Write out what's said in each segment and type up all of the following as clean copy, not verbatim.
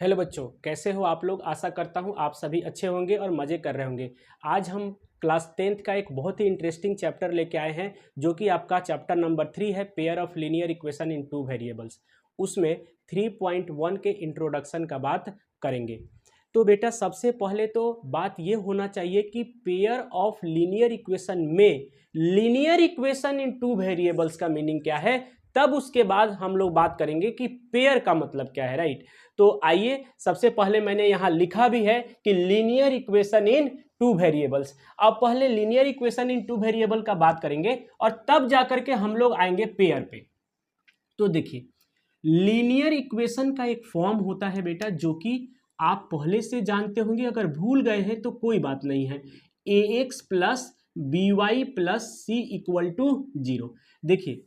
Hello बच्चों, कैसे हो आप लोग। आशा करता हूँ आप सभी अच्छे होंगे और मज़े कर रहे होंगे। आज हम क्लास 10th का एक बहुत ही इंटरेस्टिंग चैप्टर लेके आए हैं, जो कि आपका चैप्टर नंबर 3 है, pair of linear equation in two variables. उसमें 3.1 के इंट्रोडक्शन का बात करेंगे। तो बेटा सबसे पहले तो बात ये होना चाहिए कि पेयर ऑफ लीनियर इक्वेशन में linear equation in two variables का मीनिंग क्या है, तब उसके बाद हम लोग बात करेंगे कि पेयर का मतलब क्या है। राइट। तो आइए, सबसे पहले मैंने यहाँ लिखा भी है कि linear equation in two variables. अब पहले linear equation in two variable का बात करेंगे और तब जाकर के हम लोग आएंगे पेयर पे। तो देखिए, लीनियर इक्वेशन का एक फॉर्म होता है बेटा, जो कि आप पहले से जानते होंगे। अगर भूल गए हैं तो कोई बात नहीं है। A x plus b y plus C equal to 0। देखिए,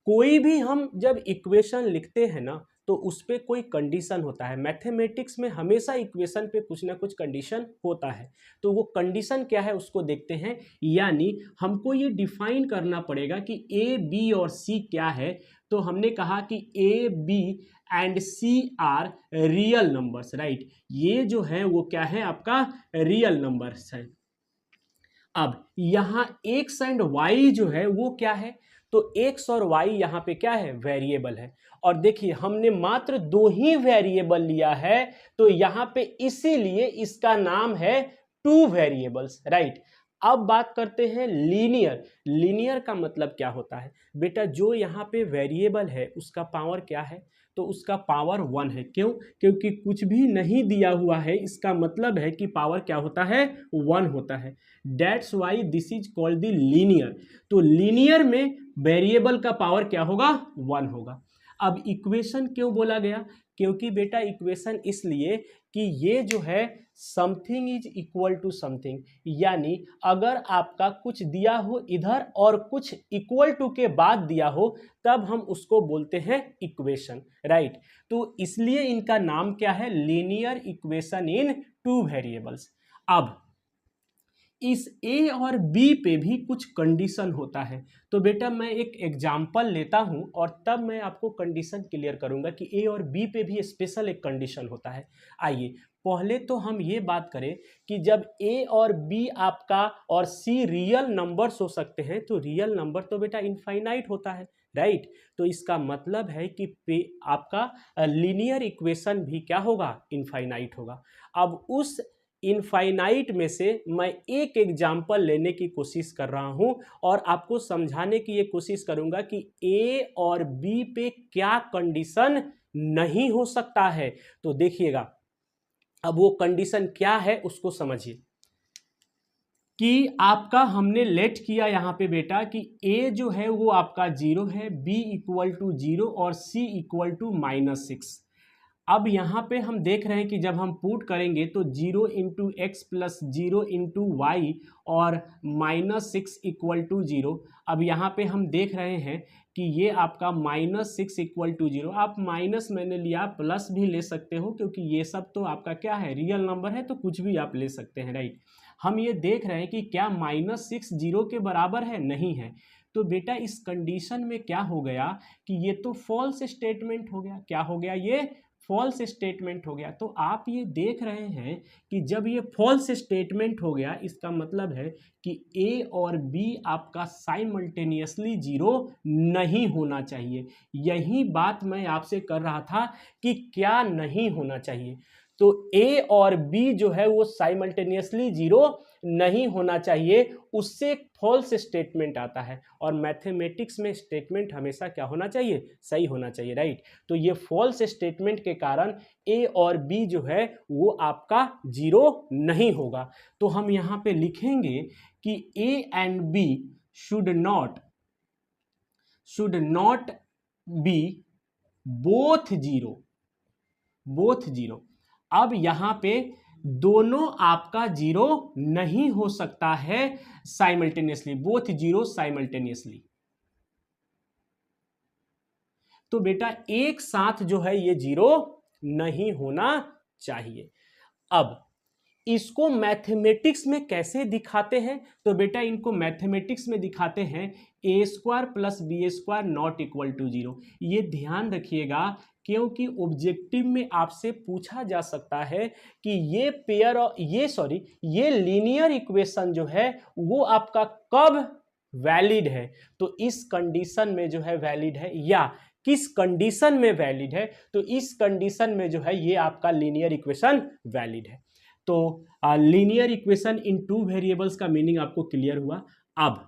कोई भी हम जब इक्वेशन लिखते हैं ना, तो उस पर कोई कंडीशन होता है। मैथमेटिक्स में हमेशा इक्वेशन पे कुछ ना कुछ कंडीशन होता है। तो वो कंडीशन क्या है उसको देखते हैं। यानी हमको ये डिफाइन करना पड़ेगा कि ए बी और सी क्या है। तो हमने कहा कि A B and C are real numbers. Right, ये जो है वो क्या है, आपका रियल नंबर्स है। अब यहाँ एक्स एंड वाई जो है वो क्या है, तो एक्स और वाई यहाँ पे क्या है, वेरिएबल है। और देखिए, हमने मात्र 2 ही वेरिएबल लिया है, तो यहाँ पे इसीलिए इसका नाम है टू वेरिएबल्स। राइट। अब बात करते हैं लीनियर। लीनियर का मतलब क्या होता है बेटा, जो यहाँ पे वेरिएबल है उसका पावर क्या है, तो उसका पावर 1 है। क्यों? क्योंकि कुछ भी नहीं दिया हुआ है, इसका मतलब है कि पावर क्या होता है, 1 होता है। That's why this is called the linear. तो लीनियर में वेरिएबल का पावर क्या होगा, 1 होगा। अब इक्वेशन क्यों बोला गया, क्योंकि बेटा इक्वेशन इसलिए कि ये जो है something is equal to something. यानी अगर आपका कुछ दिया हो इधर और कुछ इक्वल टू के बाद दिया हो, तब हम उसको बोलते हैं इक्वेशन। राइट। तो इसलिए इनका नाम क्या है, linear equation in two variables. अब इस ए और बी पे भी कुछ कंडीशन होता है। तो बेटा मैं एक एग्जांपल लेता हूं और तब मैं आपको कंडीशन क्लियर करूंगा कि ए और बी पे भी स्पेशल एक कंडीशन होता है। आइए, पहले तो हम ये बात करें कि जब ए और बी आपका और सी रियल नंबर्स हो सकते हैं, तो रियल नंबर तो बेटा इनफाइनाइट होता है। राइट। तो इसका मतलब है कि आपका लीनियर इक्वेशन भी क्या होगा, इनफाइनाइट होगा। अब उस इनफाइनाइट में से मैं एक एग्जाम्पल लेने की कोशिश कर रहा हूं और आपको समझाने की ये कोशिश करूंगा कि ए और बी पे क्या कंडीशन नहीं हो सकता है। तो देखिएगा, अब वो कंडीशन क्या है उसको समझिए। कि आपका हमने लेट किया यहाँ पे बेटा कि ए जो है वो आपका 0 है, बी इक्वल टू 0 और सी इक्वल टू -6। अब यहाँ पे हम देख रहे हैं कि जब हम पुट करेंगे तो 0 into x plus 0 into y और -6 इक्वल टू 0। अब यहाँ पे हम देख रहे हैं कि ये आपका -6 इक्वल टू 0। आप माइनस मैंने लिया, प्लस भी ले सकते हो, क्योंकि ये सब तो आपका क्या है, रियल नंबर है, तो कुछ भी आप ले सकते हैं। राइट। हम ये देख रहे हैं कि क्या -6 0 के बराबर है, नहीं है। तो बेटा इस कंडीशन में क्या हो गया कि ये तो फॉल्स स्टेटमेंट हो गया। क्या हो गया, ये फॉल्स स्टेटमेंट हो गया। तो आप ये देख रहे हैं कि जब ये फॉल्स स्टेटमेंट हो गया, इसका मतलब है कि ए और बी आपका साइमल्टेनियसली 0 नहीं होना चाहिए। यही बात मैं आपसे कर रहा था कि क्या नहीं होना चाहिए। तो ए और बी जो है वो साइमल्टेनियसली 0 नहीं होना चाहिए, उससे फॉल्स स्टेटमेंट आता है। और मैथमेटिक्स में स्टेटमेंट हमेशा क्या होना चाहिए, सही होना चाहिए। राइट। तो ये फॉल्स स्टेटमेंट के कारण ए और बी जो है वो आपका 0 नहीं होगा। तो हम यहाँ पे लिखेंगे कि A and B should not be both 0। अब यहाँ पे दोनों आपका 0 नहीं हो सकता है साइमल्टेनियसली, बोथ 0 साइमल्टेनियसली। तो बेटा एक साथ जो है ये 0 नहीं होना चाहिए। अब इसको मैथमेटिक्स में कैसे दिखाते हैं, तो बेटा इनको मैथमेटिक्स में दिखाते हैं a² + b² not equal to 0। ये ध्यान रखिएगा क्योंकि ऑब्जेक्टिव में आपसे पूछा जा सकता है कि ये लीनियर इक्वेशन जो है वो आपका कब वैलिड है, तो इस कंडीशन में जो है वैलिड है, या किस कंडीशन में वैलिड है, तो इस कंडीशन में जो है ये आपका लीनियर इक्वेशन वैलिड है। तो linear equation in two variables का मीनिंग आपको क्लियर हुआ। अब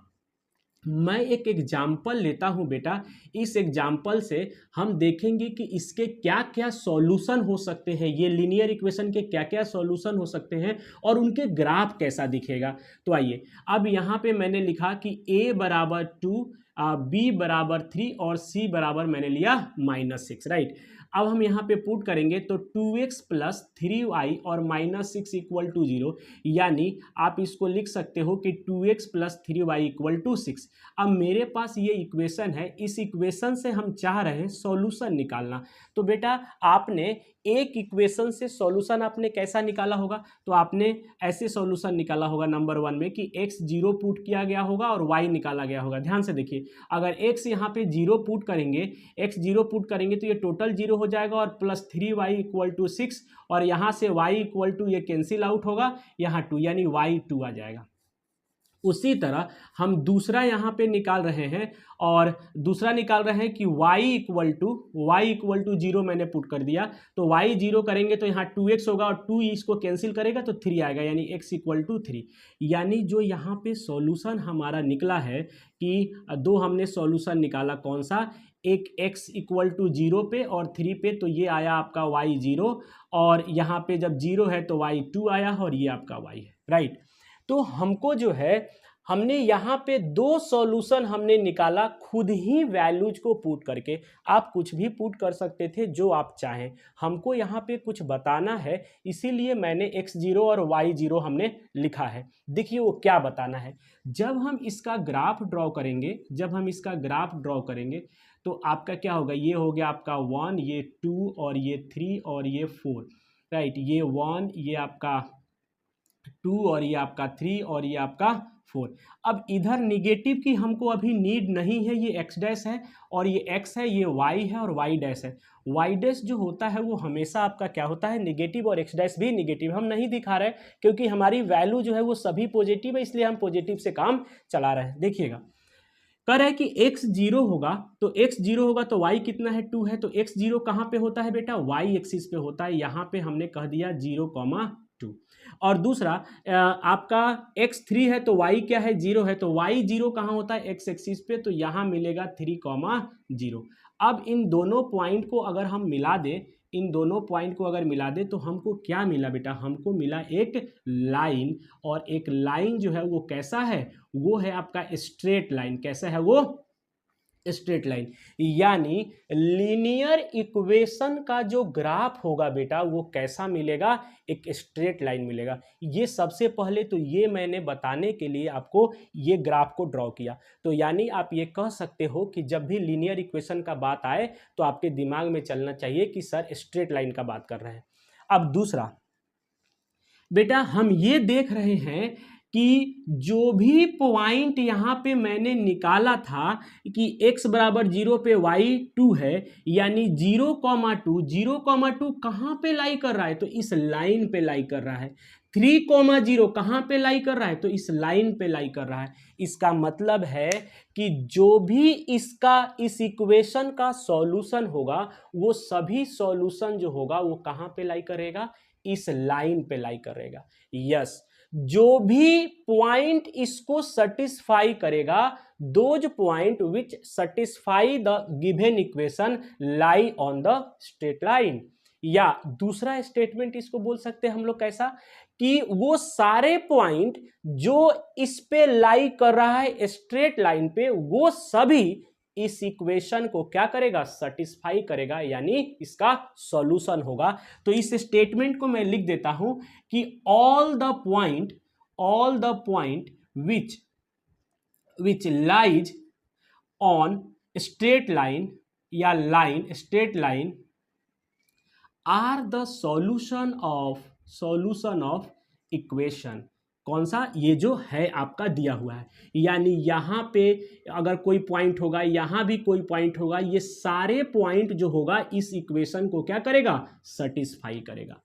मैं एक एग्जाम्पल लेता हूं बेटा, इस एग्जाम्पल से हम देखेंगे कि इसके क्या क्या सॉल्यूशन हो सकते हैं, ये लीनियर इक्वेशन के क्या क्या सॉल्यूशन हो सकते हैं और उनके ग्राफ कैसा दिखेगा। तो आइए, अब यहाँ पे मैंने लिखा कि a बराबर 2, b बराबर 3 और c बराबर मैंने लिया -6, राइट। अब हम यहाँ पे पुट करेंगे तो 2x प्लस 3y और -6 इक्वल टू 0, यानी आप इसको लिख सकते हो कि 2x plus 3y equal to 6। अब मेरे पास ये इक्वेशन है, इस इक्वेशन से हम चाह रहे हैं सॉल्यूशन निकालना। तो बेटा आपने एक इक्वेशन से सॉल्यूशन आपने कैसा निकाला होगा, तो आपने ऐसे सॉल्यूशन निकाला होगा नंबर 1 में कि x 0 पुट किया गया होगा और y निकाला गया होगा। ध्यान से देखिए, अगर x यहाँ पे 0 पुट करेंगे, x 0 पुट करेंगे तो ये टोटल 0 हो जाएगा और प्लस 3y इक्वल टू 6, और यहाँ से y इक्वल टू ये कैंसिल आउट होगा, यहाँ 2 यानी y 2 आ जाएगा। उसी तरह हम दूसरा यहाँ पे निकाल रहे हैं, और दूसरा निकाल रहे हैं कि y इक्वल टू 0 मैंने पुट कर दिया, तो y 0 करेंगे तो यहाँ 2x होगा और 2 इसको कैंसिल करेगा तो 3 आएगा, यानी x इक्वल टू 3। यानी जो यहाँ पे सॉल्यूशन हमारा निकला है कि दो हमने सॉल्यूशन निकाला, कौन सा, एक x इक्वल टू 0 पे और 3 पे, तो ये आया आपका y 0, और यहाँ पे जब 0 है तो y 2 आया और ये आपका y है, राइट। तो हमको जो है, हमने यहाँ पे दो सॉल्यूशन हमने निकाला खुद ही वैल्यूज को पुट करके। आप कुछ भी पुट कर सकते थे जो आप चाहें, हमको यहाँ पे कुछ बताना है, इसीलिए मैंने x0 और y0 हमने लिखा है। देखिए वो क्या बताना है, जब हम इसका ग्राफ ड्रॉ करेंगे तो आपका क्या होगा, ये हो गया आपका 1, ये 2 और ये 3 और ये 4, राइट। ये 1, ये आपका 2 और ये आपका 3 और ये आपका 4। अब इधर निगेटिव की हमको अभी नीड नहीं है, ये x डैश है और ये x है, ये y है और y डैश है। y डैश जो होता है वो हमेशा आपका क्या होता है, निगेटिव, और x डैश भी निगेटिव। हम नहीं दिखा रहे क्योंकि हमारी वैल्यू जो है वो सभी पॉजिटिव है, इसलिए हम पॉजिटिव से काम चला रहे हैं। देखिएगा, कह रहा है कि x 0 होगा, तो x 0 होगा तो y कितना है, 2 है, तो x 0 कहाँ पे होता है बेटा, y एक्सिस पे होता है। यहाँ पे हमने कह दिया 0,2। और दूसरा आपका x 3 है तो y क्या है, 0 है, तो y 0 कहाँ होता है, x एक्सिस पे, तो यहाँ मिलेगा 3,0। अब इन दोनों पॉइंट को अगर हम मिला दें, तो हमको क्या मिला बेटा, हमको मिला एक लाइन, और एक लाइन जो है वो कैसा है, वो है आपका स्ट्रेट लाइन। कैसा है वो, स्ट्रेट लाइन। यानी लीनियर इक्वेशन का जो ग्राफ होगा बेटा वो कैसा मिलेगा, एक स्ट्रेट लाइन मिलेगा। ये सबसे पहले तो ये मैंने बताने के लिए आपको ये ग्राफ को ड्रॉ किया। तो यानी आप ये कह सकते हो कि जब भी लीनियर इक्वेशन का बात आए तो आपके दिमाग में चलना चाहिए कि सर स्ट्रेट लाइन का बात कर रहे हैं। अब दूसरा बेटा, हम ये देख रहे हैं कि जो भी पॉइंट यहाँ पे मैंने निकाला था कि x बराबर 0 पे y 2 है, यानी 0,2 कहाँ पे लाई कर रहा है, तो इस लाइन पे लाई कर रहा है। 3,0 कहाँ पे लाई कर रहा है, तो इस लाइन पे लाई कर रहा है। इसका मतलब है कि जो भी इस इक्वेशन का सॉल्यूशन होगा वो सभी सॉल्यूशन जो होगा वो कहाँ पे लाई करेगा, इस लाइन पे लाई करेगा। यस, जो भी पॉइंट इसको सेटिस्फाई करेगा, those point which satisfy the given equation lie on the straight line. या दूसरा स्टेटमेंट इसको बोल सकते हैं हम लोग कैसा, कि वो सारे पॉइंट जो इस पे लाई कर रहा है स्ट्रेट लाइन पे, वो सभी इस इक्वेशन को क्या करेगा, सेटिस्फाई करेगा, यानी इसका सॉल्यूशन होगा। तो इस स्टेटमेंट को मैं लिख देता हूं कि all the point which lies on straight line या straight line are the solution of equation. कौन सा, ये जो है आपका दिया हुआ है, यानी यहाँ पे अगर कोई पॉइंट होगा, यहाँ भी कोई पॉइंट होगा, ये सारे पॉइंट जो होगा इस इक्वेशन को क्या करेगा, सेटिस्फाई करेगा।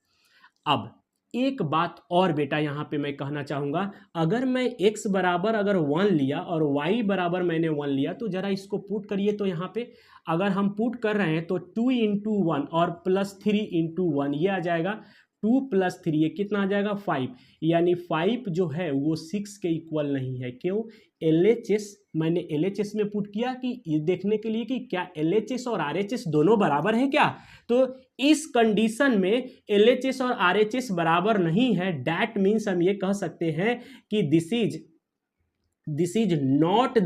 अब एक बात और बेटा यहाँ पे मैं कहना चाहूँगा, अगर मैं x बराबर अगर 1 लिया और y बराबर मैंने 1 लिया, तो जरा इसको पुट करिए। तो यहाँ पे अगर हम पुट कर रहे हैं तो 2 इंटू 1 और प्लस 3 इंटू 1 ये आ जाएगा 2 प्लस 3, ये कितना आ जाएगा 5, यानी 5 जो है वो 6 के इक्वल नहीं है। क्यों, LHS मैंने LHS में पुट किया कि ये देखने के लिए कि क्या LHS और RHS दोनों बराबर हैं क्या। तो इस कंडीशन में LHS और RHS बराबर नहीं है, डैट मीन्स हम ये कह सकते हैं कि this is not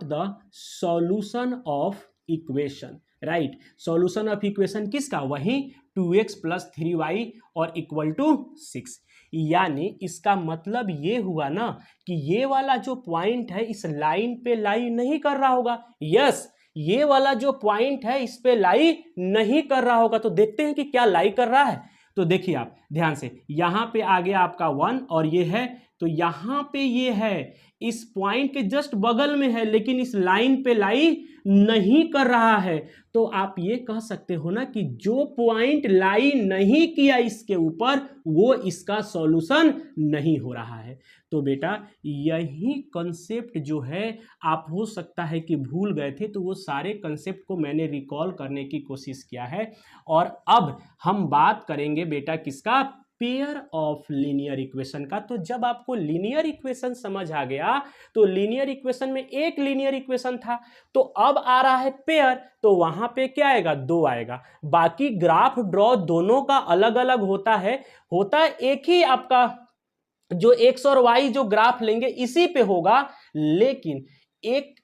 the solution of equation, right. Solution of equation किसका, वही 2x प्लस 3y और इक्वल टू 6। यानी इसका मतलब ये हुआ ना कि ये वाला जो पॉइंट है इस लाइन पे लाई नहीं कर रहा होगा। यस, ये वाला जो पॉइंट है इस पे लाई नहीं कर रहा होगा। तो देखते हैं कि क्या लाई कर रहा है। तो देखिए आप ध्यान से, यहां पे आ गया आपका 1 और ये है, तो यहां पे ये है, इस पॉइंट के जस्ट बगल में है, लेकिन इस लाइन पे लाई नहीं कर रहा है। तो आप ये कह सकते हो ना कि जो पॉइंट लाई नहीं किया इसके ऊपर, वो इसका सॉल्यूशन नहीं हो रहा है। तो बेटा यही कंसेप्ट जो है, आप हो सकता है कि भूल गए थे, तो वो सारे कंसेप्ट को मैंने रिकॉल करने की कोशिश किया है। और अब हम बात करेंगे बेटा किसका, पेयर ऑफ लीनियर इक्वेशन का। तो जब आपको लीनियर इक्वेशन समझ आ गया, तो लीनियर इक्वेशन में एक लीनियर इक्वेशन था, तो अब आ रहा है पेयर, तो वहां पे क्या आएगा, 2 आएगा। बाकी ग्राफ ड्रॉ दोनों का अलग अलग होता है एक ही आपका जो x और y जो ग्राफ लेंगे इसी पे होगा, लेकिन एक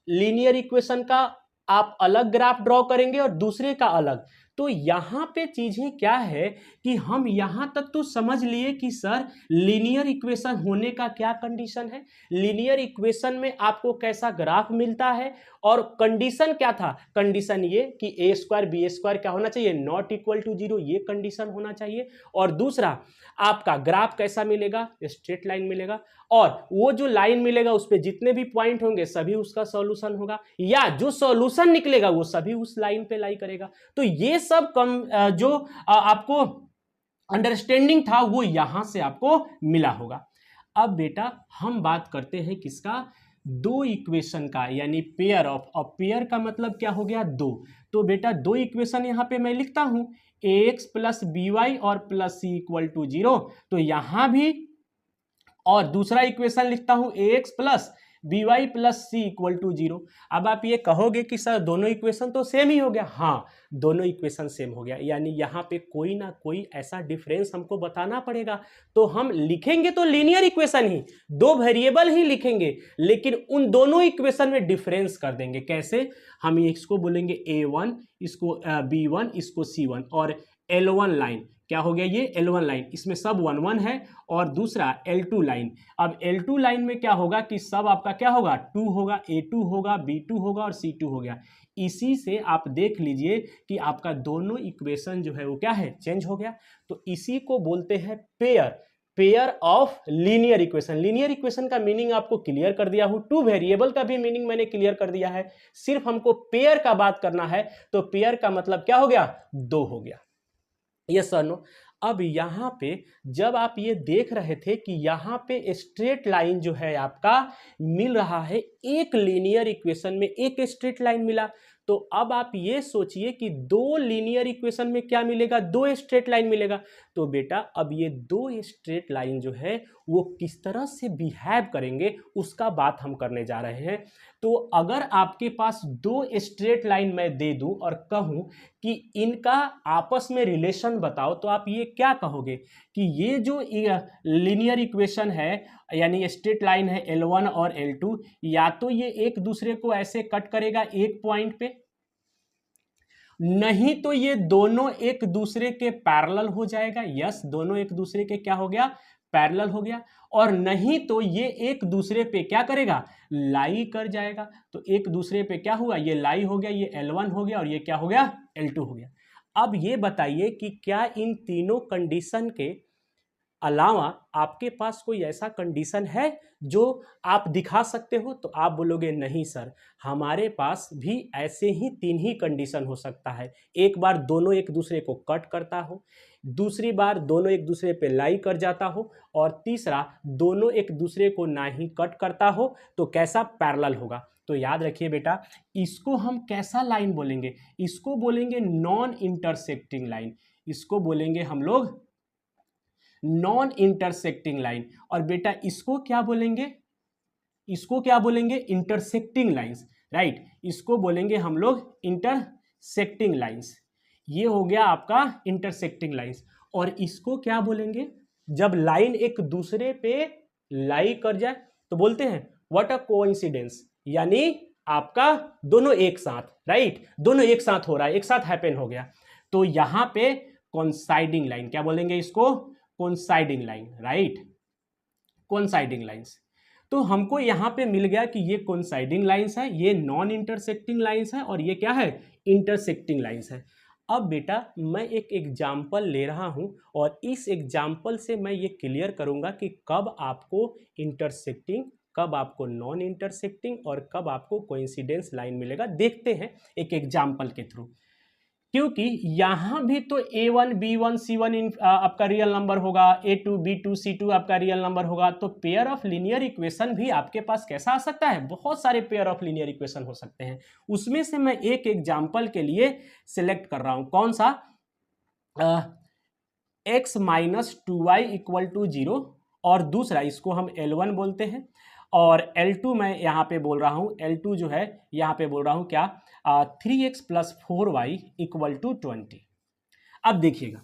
लीनियर इक्वेशन का आप अलग ग्राफ ड्रॉ करेंगे और दूसरे का अलग। तो यहां पे चीजें क्या है कि हम यहां तक तो समझ लिए कि सर लीनियर इक्वेशन होने का क्या कंडीशन है, लीनियर इक्वेशन में आपको कैसा ग्राफ मिलता है, और कंडीशन क्या था, कंडीशन ये कि a स्क्वायर बी स्क्वायर क्या होना चाहिए, नॉट इक्वल टू 0, ये कंडीशन होना चाहिए। और दूसरा आपका ग्राफ कैसा मिलेगा, स्ट्रेट लाइन मिलेगा, और वो जो लाइन मिलेगा उस पर जितने भी पॉइंट होंगे सभी उसका सॉल्यूशन होगा, या जो सॉल्यूशन निकलेगा वो सभी उस लाइन पे लाई करेगा। तो ये सब जो आपको अंडरस्टैंडिंग था वो यहां से आपको मिला होगा। अब बेटा हम बात करते हैं किसका, दो इक्वेशन का, यानी पेयर ऑफ। और पेयर का मतलब क्या हो गया, दो। तो बेटा दो इक्वेशन यहां पे मैं लिखता हूं, ax प्लस by और प्लस c इक्वल टू 0। तो यहां भी, और दूसरा इक्वेशन लिखता हूं ax plus by plus C equal to 0। अब आप ये कहोगे कि सर दोनों इक्वेशन तो सेम ही हो गया। हाँ, दोनों इक्वेशन सेम हो गया, यानी यहाँ पे कोई ना कोई ऐसा डिफरेंस हमको बताना पड़ेगा। तो हम लिखेंगे तो लीनियर इक्वेशन ही, दो वेरिएबल ही लिखेंगे, लेकिन उन दोनों इक्वेशन में डिफरेंस कर देंगे। कैसे, हम इसको बोलेंगे a1, इसको b1, इसको c1, और L1 लाइन क्या हो गया, ये L1 लाइन, इसमें सब 1 1 है, और दूसरा L2 लाइन। अब L2 लाइन में क्या होगा कि सब आपका क्या होगा, 2 होगा, A2 होगा, B2 होगा और C2 हो गया। इसी से आप देख लीजिए कि आपका दोनों इक्वेशन जो है वो क्या है, चेंज हो गया। तो इसी को बोलते हैं pair of linear equation. Linear equation का मीनिंग आपको क्लियर कर दिया हूं, टू वेरिएबल का भी मीनिंग मैंने क्लियर कर दिया है। सिर्फ हमको पेयर का बात करना है, तो पेयर का मतलब क्या हो गया, दो हो गया। Yes sir no. अब यहां पे जब आप ये देख रहे थे कि यहां पे स्ट्रेट लाइन जो है आपका मिल रहा है, एक लीनियर इक्वेशन में एक स्ट्रेट लाइन मिला, तो अब आप ये सोचिए कि दो लीनियर इक्वेशन में क्या मिलेगा, दो स्ट्रेट लाइन मिलेगा। तो बेटा अब ये दो स्ट्रेट लाइन जो है वो किस तरह से बिहेव करेंगे उसका बात हम करने जा रहे हैं। तो अगर आपके पास दो स्ट्रेट लाइन मैं दे दूं और कहूं कि इनका आपस में रिलेशन बताओ, तो आप ये क्या कहोगे कि ये जो लीनियर इक्वेशन है, यानी स्ट्रेट लाइन है L1 और L2, या तो ये एक दूसरे को ऐसे कट करेगा एक पॉइंट पे, नहीं तो ये दोनों एक दूसरे के पैरेलल हो जाएगा। यस, दोनों एक दूसरे के क्या हो गया, पैरेलल हो गया। और नहीं तो ये एक दूसरे पे क्या करेगा, लाई कर जाएगा। तो एक दूसरे पे क्या हुआ, ये लाई हो गया, ये L1 हो गया, और ये क्या हो गया, L2 हो गया। अब ये बताइए कि क्या इन तीनों कंडीशन के अलावा आपके पास कोई ऐसा कंडीशन है जो आप दिखा सकते हो? तो आप बोलोगे नहीं सर, हमारे पास भी ऐसे ही 3 ही कंडीशन हो सकता है। एक बार दोनों एक दूसरे को कट करता हो, दूसरी बार दोनों एक दूसरे पे लाई कर जाता हो, और तीसरा दोनों एक दूसरे को ना ही कट करता हो तो कैसा पैरेलल होगा। तो याद रखिए बेटा, इसको हम कैसा लाइन बोलेंगे? इसको बोलेंगे नॉन इंटरसेक्टिंग लाइन। इसको बोलेंगे हम लोग नॉन इंटरसेक्टिंग लाइन। और बेटा इसको क्या बोलेंगे? इसको क्या बोलेंगे? Intersecting lines, right. इसको बोलेंगे हम लोग इंटरसेक्टिंग लाइंस। ये हो गया आपका इंटरसेक्टिंग लाइंस। और इसको क्या बोलेंगे? जब लाइन एक दूसरे पे लाई कर जाए तो बोलते हैं व्हाट अ कोइंसिडेंस, यानी आपका दोनों एक साथ, राइट, दोनों एक साथ हो रहा है, एक साथ हैपन हो गया। तो यहां पे कोइंसाइडिंग लाइन, क्या बोलेंगे इसको? Coinciding line, right, coinciding lines. तो हमको यहां पे मिल गया कि ये कोइंसाइडिंग लाइंस है, ये नॉन इंटरसेक्टिंग लाइंस है, और ये क्या है? इंटरसेक्टिंग लाइंस है। अब बेटा मैं एक एग्जाम्पल ले रहा हूं, और इस एग्जाम्पल से मैं ये क्लियर करूंगा कि कब आपको इंटरसेक्टिंग, कब आपको नॉन इंटरसेक्टिंग, और कब आपको कोइंसिडेंस लाइन मिलेगा। देखते हैं एक एग्जाम्पल के थ्रू। क्योंकि यहां भी तो a1 b1 c1 आपका रियल नंबर होगा, a2 b2 c2 आपका रियल नंबर होगा। तो पेयर ऑफ लीनियर इक्वेशन भी आपके पास कैसा आ सकता है? बहुत सारे पेयर ऑफ लीनियर इक्वेशन हो सकते हैं। उसमें से मैं एक एग्जाम्पल के लिए सिलेक्ट कर रहा हूं। कौन सा? x minus 2y equal to 0, और दूसरा इसको हम L1 बोलते हैं, और L2 मैं यहाँ पे बोल रहा हूँ, L2 जो है यहाँ पे बोल रहा हूँ क्या? 3x plus 4y equal to 20। अब देखिएगा,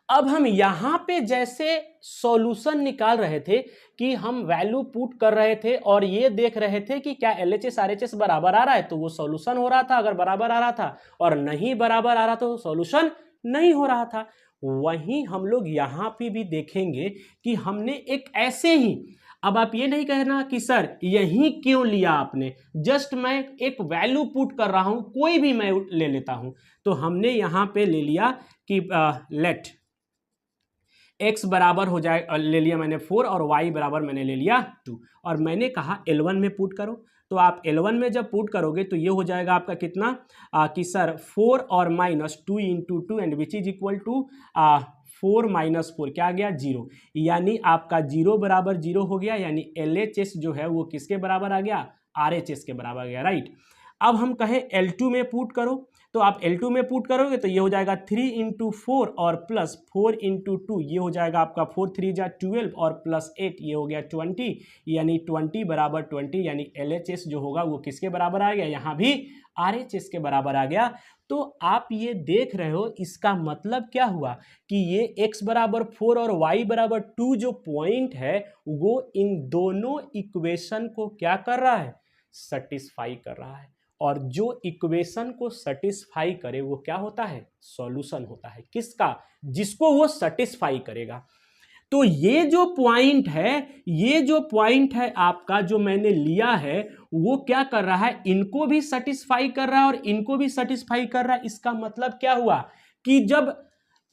अब हम यहाँ पे जैसे सॉल्यूशन निकाल रहे थे कि हम वैल्यू पुट कर रहे थे और ये देख रहे थे कि क्या LHS RHS बराबर आ रहा है, तो वो सॉल्यूशन हो रहा था अगर बराबर आ रहा था, और नहीं बराबर आ रहा तो सॉल्यूशन नहीं हो रहा था। वहीं हम लोग यहाँ पे भी देखेंगे कि हमने एक ऐसे ही, अब आप ये नहीं कहना कि सर यही क्यों लिया आपने, जस्ट मैं एक वैल्यू पुट कर रहा हूं, कोई भी मैं ले लेता हूं। तो हमने यहां पे ले लिया कि लेट x बराबर हो जाए, ले लिया मैंने 4, और y बराबर मैंने ले लिया 2, और मैंने कहा L1 में पुट करो। तो आप L1 में जब पुट करोगे तो ये हो जाएगा आपका कितना कि सर 4 और minus 2 into 2 and which is equal to 4 minus 4, क्या आ गया? 0। यानी आपका 0 बराबर 0 हो गया, यानी LHS जो है वो किसके बराबर आ गया? RHS के बराबर आ गया, राइट। अब हम कहें L2 में पुट करो, तो आप L2 में पुट करोगे तो ये हो जाएगा 3 इंटू 4 और प्लस 4 इंटू 2, ये हो जाएगा आपका 4 3 जा 12 और प्लस 8, ये हो गया 20, यानी 20 बराबर 20, यानी LHS जो होगा वो किसके बराबर आ गया? यहाँ भी RHS के बराबर आ गया। तो आप ये देख रहे हो, इसका मतलब क्या हुआ कि ये x बराबर 4 और y बराबर 2 जो पॉइंट है वो इन दोनों इक्वेशन को क्या कर रहा है? सेटिस्फाई कर रहा है। और जो इक्वेशन को सेटिस्फाई करे वो क्या होता है? सॉल्यूशन होता है। किसका? जिसको वो सेटिस्फाई करेगा। तो ये जो पॉइंट है, ये जो पॉइंट है आपका जो मैंने लिया है, वो क्या कर रहा है? इनको भी सेटिस्फाई कर रहा है और इनको भी सेटिस्फाई कर रहा है। इसका मतलब क्या हुआ कि जब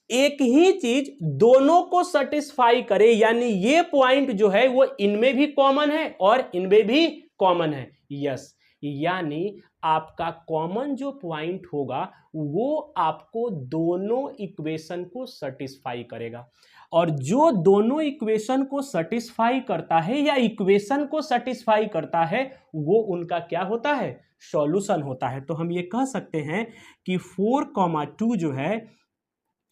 एक ही चीज दोनों को सेटिस्फाई करे, यानी ये पॉइंट जो है वो इनमें भी कॉमन है और इनमें भी कॉमन है। यस, यानी आपका कॉमन जो पॉइंट होगा वो आपको दोनों इक्वेशन को सेटिस्फाई करेगा, और जो दोनों इक्वेशन को सेटिस्फाई करता है या इक्वेशन को सेटिस्फाई करता है वो उनका क्या होता है? सॉल्यूशन होता है। तो हम ये कह सकते हैं कि 4,2 जो है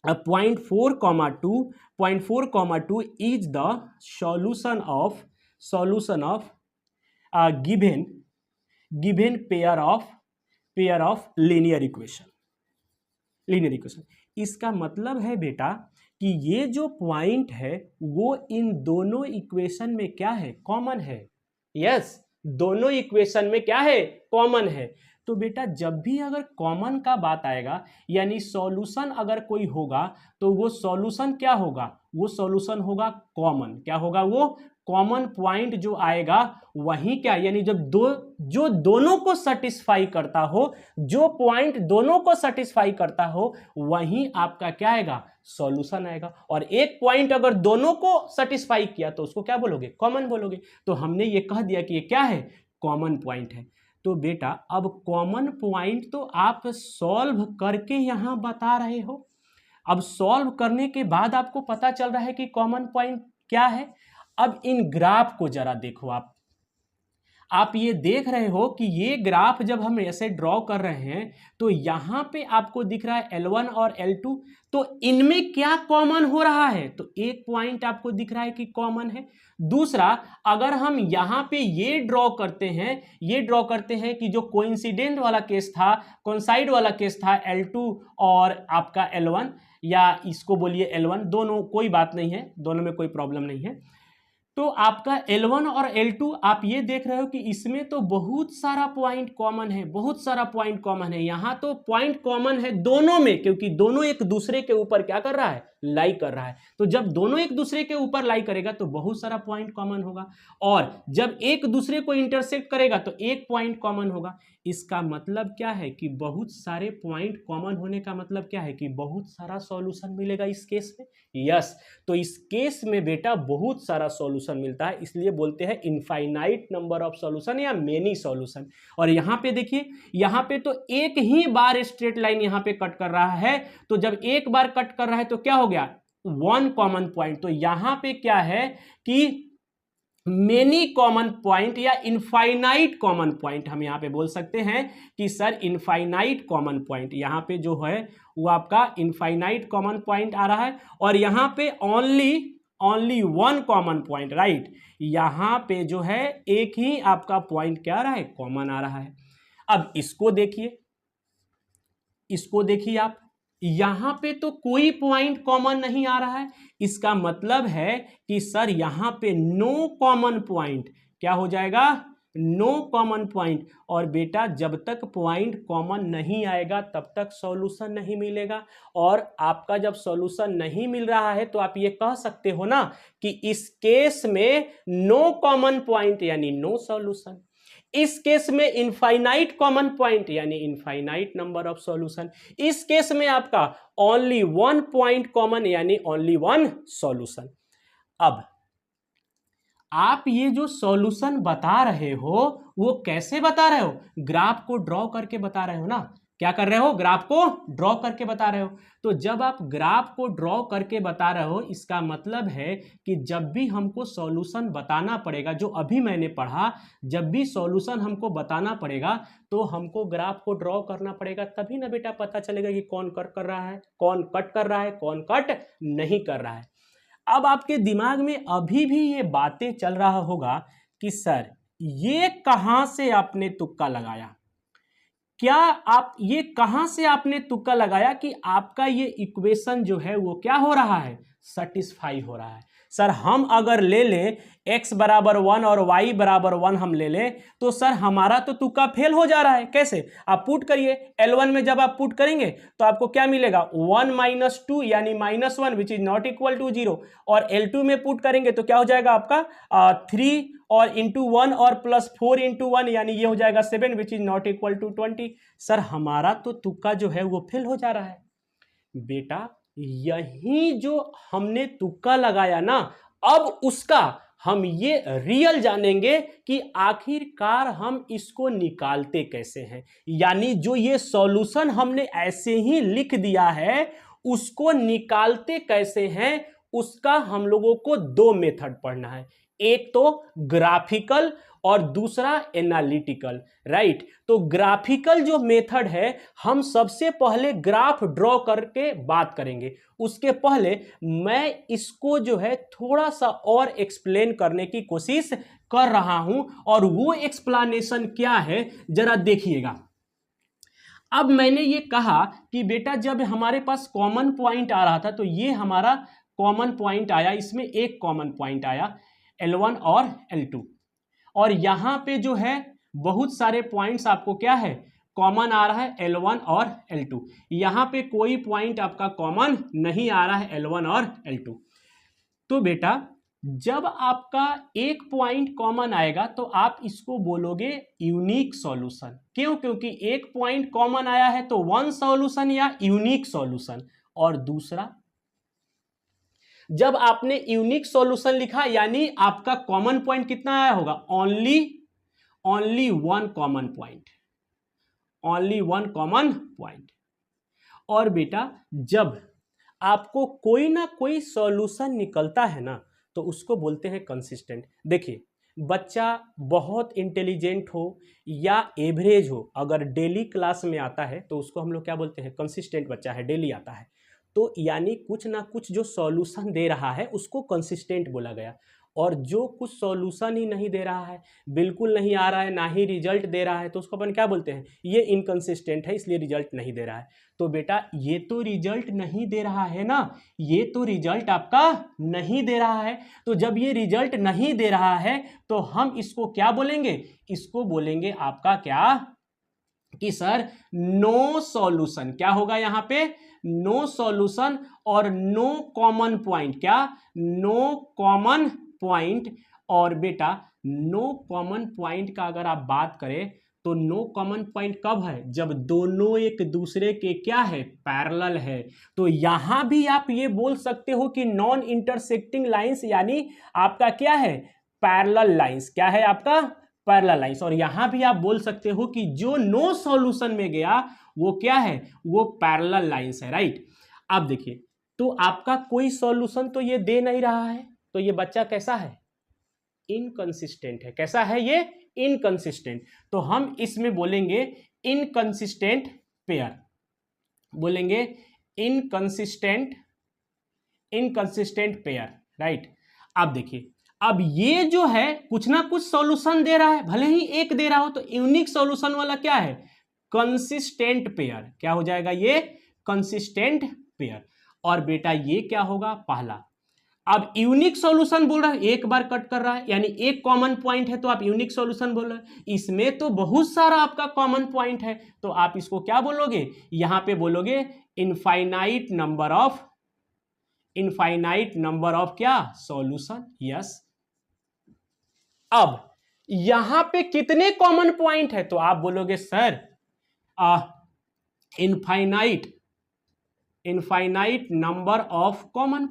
point 4,2 is the solution of given pair of linear equation. इसका मतलब है बेटा कि ये जो पॉइंट है वो इन दोनों इक्वेशन में क्या है? कॉमन है। यस, दोनों इक्वेशन में क्या है? कॉमन है। तो बेटा जब भी अगर कॉमन का बात आएगा, यानी सॉल्यूशन अगर कोई होगा, तो वो सॉल्यूशन क्या होगा? वो सॉल्यूशन होगा कॉमन। क्या होगा? वो कॉमन पॉइंट जो आएगा वही क्या, यानी जब जो दोनों को सेटिस्फाई करता हो, जो पॉइंट दोनों को सेटिस्फाई करता हो, वही आपका क्या आएगा, सॉल्यूशन आएगा। और एक पॉइंट अगर दोनों को सेटिस्फाई किया तो उसको क्या बोलोगे, कॉमन बोलोगे। तो हमने ये कह दिया कि ये क्या है, कॉमन पॉइंट है। तो बेटा अब कॉमन पॉइंट तो आप सॉल्व करके यहां बता रहे हो। अब सॉल्व करने के बाद आपको पता चल रहा है कि कॉमन पॉइंट क्या है। अब इन ग्राफ को जरा देखो, आप ये देख रहे हो कि ये ग्राफ जब हम ऐसे ड्रॉ कर रहे हैं तो यहां पे आपको दिख रहा है L1 और L2, तो इनमें क्या कॉमन हो रहा है, तो एक पॉइंट आपको दिख रहा है कि कॉमन है। दूसरा, अगर हम यहां पे ये ड्रॉ करते हैं कि जो कोइंसिडेंट वाला केस था, कोइंसाइड वाला केस था L2 और आपका L1, या इसको बोलिए L1, दोनों कोई बात नहीं है, दोनों में कोई प्रॉब्लम नहीं है। तो आपका L1 और L2 आप ये देख रहे हो कि इसमें तो बहुत सारा पॉइंट कॉमन है, बहुत सारा पॉइंट कॉमन है। यहां तो पॉइंट कॉमन है दोनों में, क्योंकि दोनों एक दूसरे के ऊपर क्या कर रहा है, लाई कर रहा है। तो जब दोनों एक दूसरे के ऊपर लाई करेगा तो बहुत सारा पॉइंट कॉमन होगा, और जब एक दूसरे को इंटरसेक्ट करेगा तो एक पॉइंट कॉमन होगा। इसका मतलब क्या है कि बहुत सारे पॉइंट कॉमन होने का मतलब क्या है कि बहुत सारा सॉल्यूशन मिलेगा इस केस में। यस, तो इस केस में बेटा बहुत सारा सॉल्यूशन मिलता है, इसलिए बोलते हैं इनफाइनाइट नंबर ऑफ सॉल्यूशन या मेनी सॉल्यूशन। और यहां पे देखिए, यहां पे तो एक ही बार स्ट्रेट लाइन यहां पे कट कर रहा है, तो जब एक बार कट कर रहा है तो क्या हो गया, वन कॉमन पॉइंट। तो यहां पे क्या है कि मेनी कॉमन पॉइंट या इनफाइनाइट कॉमन पॉइंट हम यहां पे बोल सकते हैं कि सर इनफाइनाइट कॉमन पॉइंट यहां पे जो है वो आपका इनफाइनाइट कॉमन पॉइंट आ रहा है। और यहां पे only one common point, right, यहां पे जो है एक ही आपका पॉइंट क्या आ रहा है, कॉमन आ रहा है। अब इसको देखिए आप, यहां पे तो कोई पॉइंट कॉमन नहीं आ रहा है, इसका मतलब है कि सर यहां पे नो कॉमन पॉइंट, क्या हो जाएगा, नो कॉमन पॉइंट। और बेटा जब तक पॉइंट कॉमन नहीं आएगा तब तक सॉल्यूशन नहीं मिलेगा, और आपका जब सॉल्यूशन नहीं मिल रहा है तो आप ये कह सकते हो ना कि इस केस में नो कॉमन पॉइंट यानी नो सॉल्यूशन, इस केस में इनफाइनाइट कॉमन पॉइंट यानी इनफाइनाइट नंबर ऑफ सॉल्यूशन, इस केस में आपका ओनली वन पॉइंट कॉमन यानी ओनली वन सॉल्यूशन। अब आप ये जो सॉल्यूशन बता रहे हो वो कैसे बता रहे हो, ग्राफ को ड्रॉ करके बता रहे हो ना, क्या कर रहे हो, ग्राफ को ड्रॉ करके बता रहे हो। तो जब आप ग्राफ को ड्रॉ करके बता रहे हो, इसका मतलब है कि जब भी हमको सॉल्यूशन बताना पड़ेगा, जो अभी मैंने पढ़ा, जब भी सॉल्यूशन हमको बताना पड़ेगा तो हमको ग्राफ को ड्रॉ करना पड़ेगा, तभी ना बेटा पता चलेगा कि कौन कट कर रहा है, कौन कट कर रहा है, कौन कट नहीं कर रहा है। अब आपके दिमाग में अभी भी ये बातें चल रहा होगा कि सर ये कहां से आपने तुक्का लगाया, क्या आप ये कहां से आपने तुक्का लगाया कि आपका ये इक्वेशन जो है वो क्या हो रहा है, सेटिस्फाई हो रहा है। सर हम अगर ले लें x बराबर 1 और y बराबर 1 हम ले लें तो सर हमारा तो तुक्का फेल हो जा रहा है। कैसे, आप पुट करिए, L1 में जब आप पुट करेंगे तो आपको क्या मिलेगा, 1 - 2 यानी -1 which is not equal to 0, और L2 में पुट करेंगे तो क्या हो जाएगा आपका 3 और इंटू 1 और प्लस 4 इंटू 1 यानी ये हो जाएगा 7 which is not equal to 20। Sir हमारा तो तुक्का जो है वो फेल हो जा रहा है। बेटा यही जो हमने तुक्का लगाया ना, अब उसका हम ये रियल जानेंगे कि आखिरकार हम इसको निकालते कैसे हैं, यानी जो ये सॉल्यूशन हमने ऐसे ही लिख दिया है उसको निकालते कैसे हैं, उसका हम लोगों को दो मेथड पढ़ना है, एक तो ग्राफिकल और दूसरा एनालिटिकल, राइट। तो ग्राफिकल जो मेथड है, हम सबसे पहले ग्राफ ड्रॉ करके बात करेंगे, उसके पहले मैं इसको जो है थोड़ा सा और एक्सप्लेन करने की कोशिश कर रहा हूं, और वो एक्सप्लेनेशन क्या है जरा देखिएगा। अब मैंने ये कहा कि बेटा जब हमारे पास कॉमन पॉइंट आ रहा था तो ये हमारा कॉमन पॉइंट आया, इसमें एक कॉमन पॉइंट आया L1 और L2, और यहां पे जो है बहुत सारे पॉइंट्स आपको क्या है, कॉमन आ रहा है L1 और L2। यहां पे कोई पॉइंट आपका कॉमन नहीं आ रहा है L1 और L2। तो बेटा जब आपका एक पॉइंट कॉमन आएगा तो आप इसको बोलोगे यूनिक सॉल्यूशन। क्यों? क्योंकि एक पॉइंट कॉमन आया है तो वन सॉल्यूशन या यूनिक सॉल्यूशन। और दूसरा, जब आपने यूनिक सॉल्यूशन लिखा यानी आपका कॉमन पॉइंट कितना आया होगा? Only one common point, only one common point. और बेटा जब आपको कोई ना कोई सॉल्यूशन निकलता है ना तो उसको बोलते हैं कंसिस्टेंट। देखिए, बच्चा बहुत इंटेलिजेंट हो या एवरेज हो, अगर डेली क्लास में आता है तो उसको हम लोग क्या बोलते हैं? कंसिस्टेंट बच्चा है, डेली आता है। तो यानी कुछ ना कुछ जो सॉल्यूशन दे रहा है उसको कंसिस्टेंट बोला गया। और जो कुछ सॉल्यूशन ही नहीं दे रहा है, बिल्कुल नहीं आ रहा है, ना ही रिजल्ट दे रहा है, तो उसको अपन क्या बोलते हैं? ये इनकंसिस्टेंट है, इसलिए रिजल्ट नहीं दे रहा है। तो बेटा ये तो रिजल्ट नहीं दे रहा है ना, ये तो रिजल्ट आपका नहीं दे रहा है। तो जब ये रिजल्ट नहीं दे रहा है तो हम इसको क्या बोलेंगे? इसको बोलेंगे आपका क्या कि सर नो सॉल्यूशन। क्या होगा यहाँ पे? नो सॉल्यूशन और नो कॉमन पॉइंट। क्या? No common point. और बेटा नो कॉमन पॉइंट का अगर आप बात करें तो नो कॉमन पॉइंट कब है? जब दोनों एक दूसरे के क्या है? पैरेलल है। तो यहां भी आप ये बोल सकते हो कि नॉन इंटरसेक्टिंग लाइंस यानी आपका क्या है? Parallel lines. क्या है आपका? Parallel lines. और यहां भी आप बोल सकते हो कि जो नो सॉल्यूशन में गया वो क्या है? वो पैरेलल लाइंस है, राइट। अब देखिए, तो आपका कोई सॉल्यूशन तो ये दे नहीं रहा है, तो ये बच्चा कैसा है? इनकंसिस्टेंट है। कैसा है ये? इनकंसिस्टेंट। तो हम इसमें बोलेंगे इनकंसिस्टेंट पेयर, बोलेंगे इनकंसिस्टेंट पेयर, राइट। अब देखिए, अब ये जो है कुछ ना कुछ सॉल्यूशन दे रहा है, भले ही एक दे रहा हो, तो यूनिक सॉल्यूशन वाला क्या है? Consistent pair. क्या हो जाएगा ये? Consistent pair. और बेटा ये क्या होगा? पहला। अब यूनिक सॉल्यूशन बोल रहा है, एक बार कट कर रहा है, यानी एक कॉमन पॉइंट है तो आप यूनिक सॉल्यूशन बोल रहे हैं। इसमें तो बहुत सारा आपका कॉमन पॉइंट है, तो आप इसको क्या बोलोगे? यहां पे बोलोगे इनफाइनाइट नंबर ऑफ क्या? सॉल्यूशन। यस। अब यहां पे कितने कॉमन पॉइंट है? तो आप बोलोगे sir infinite number of common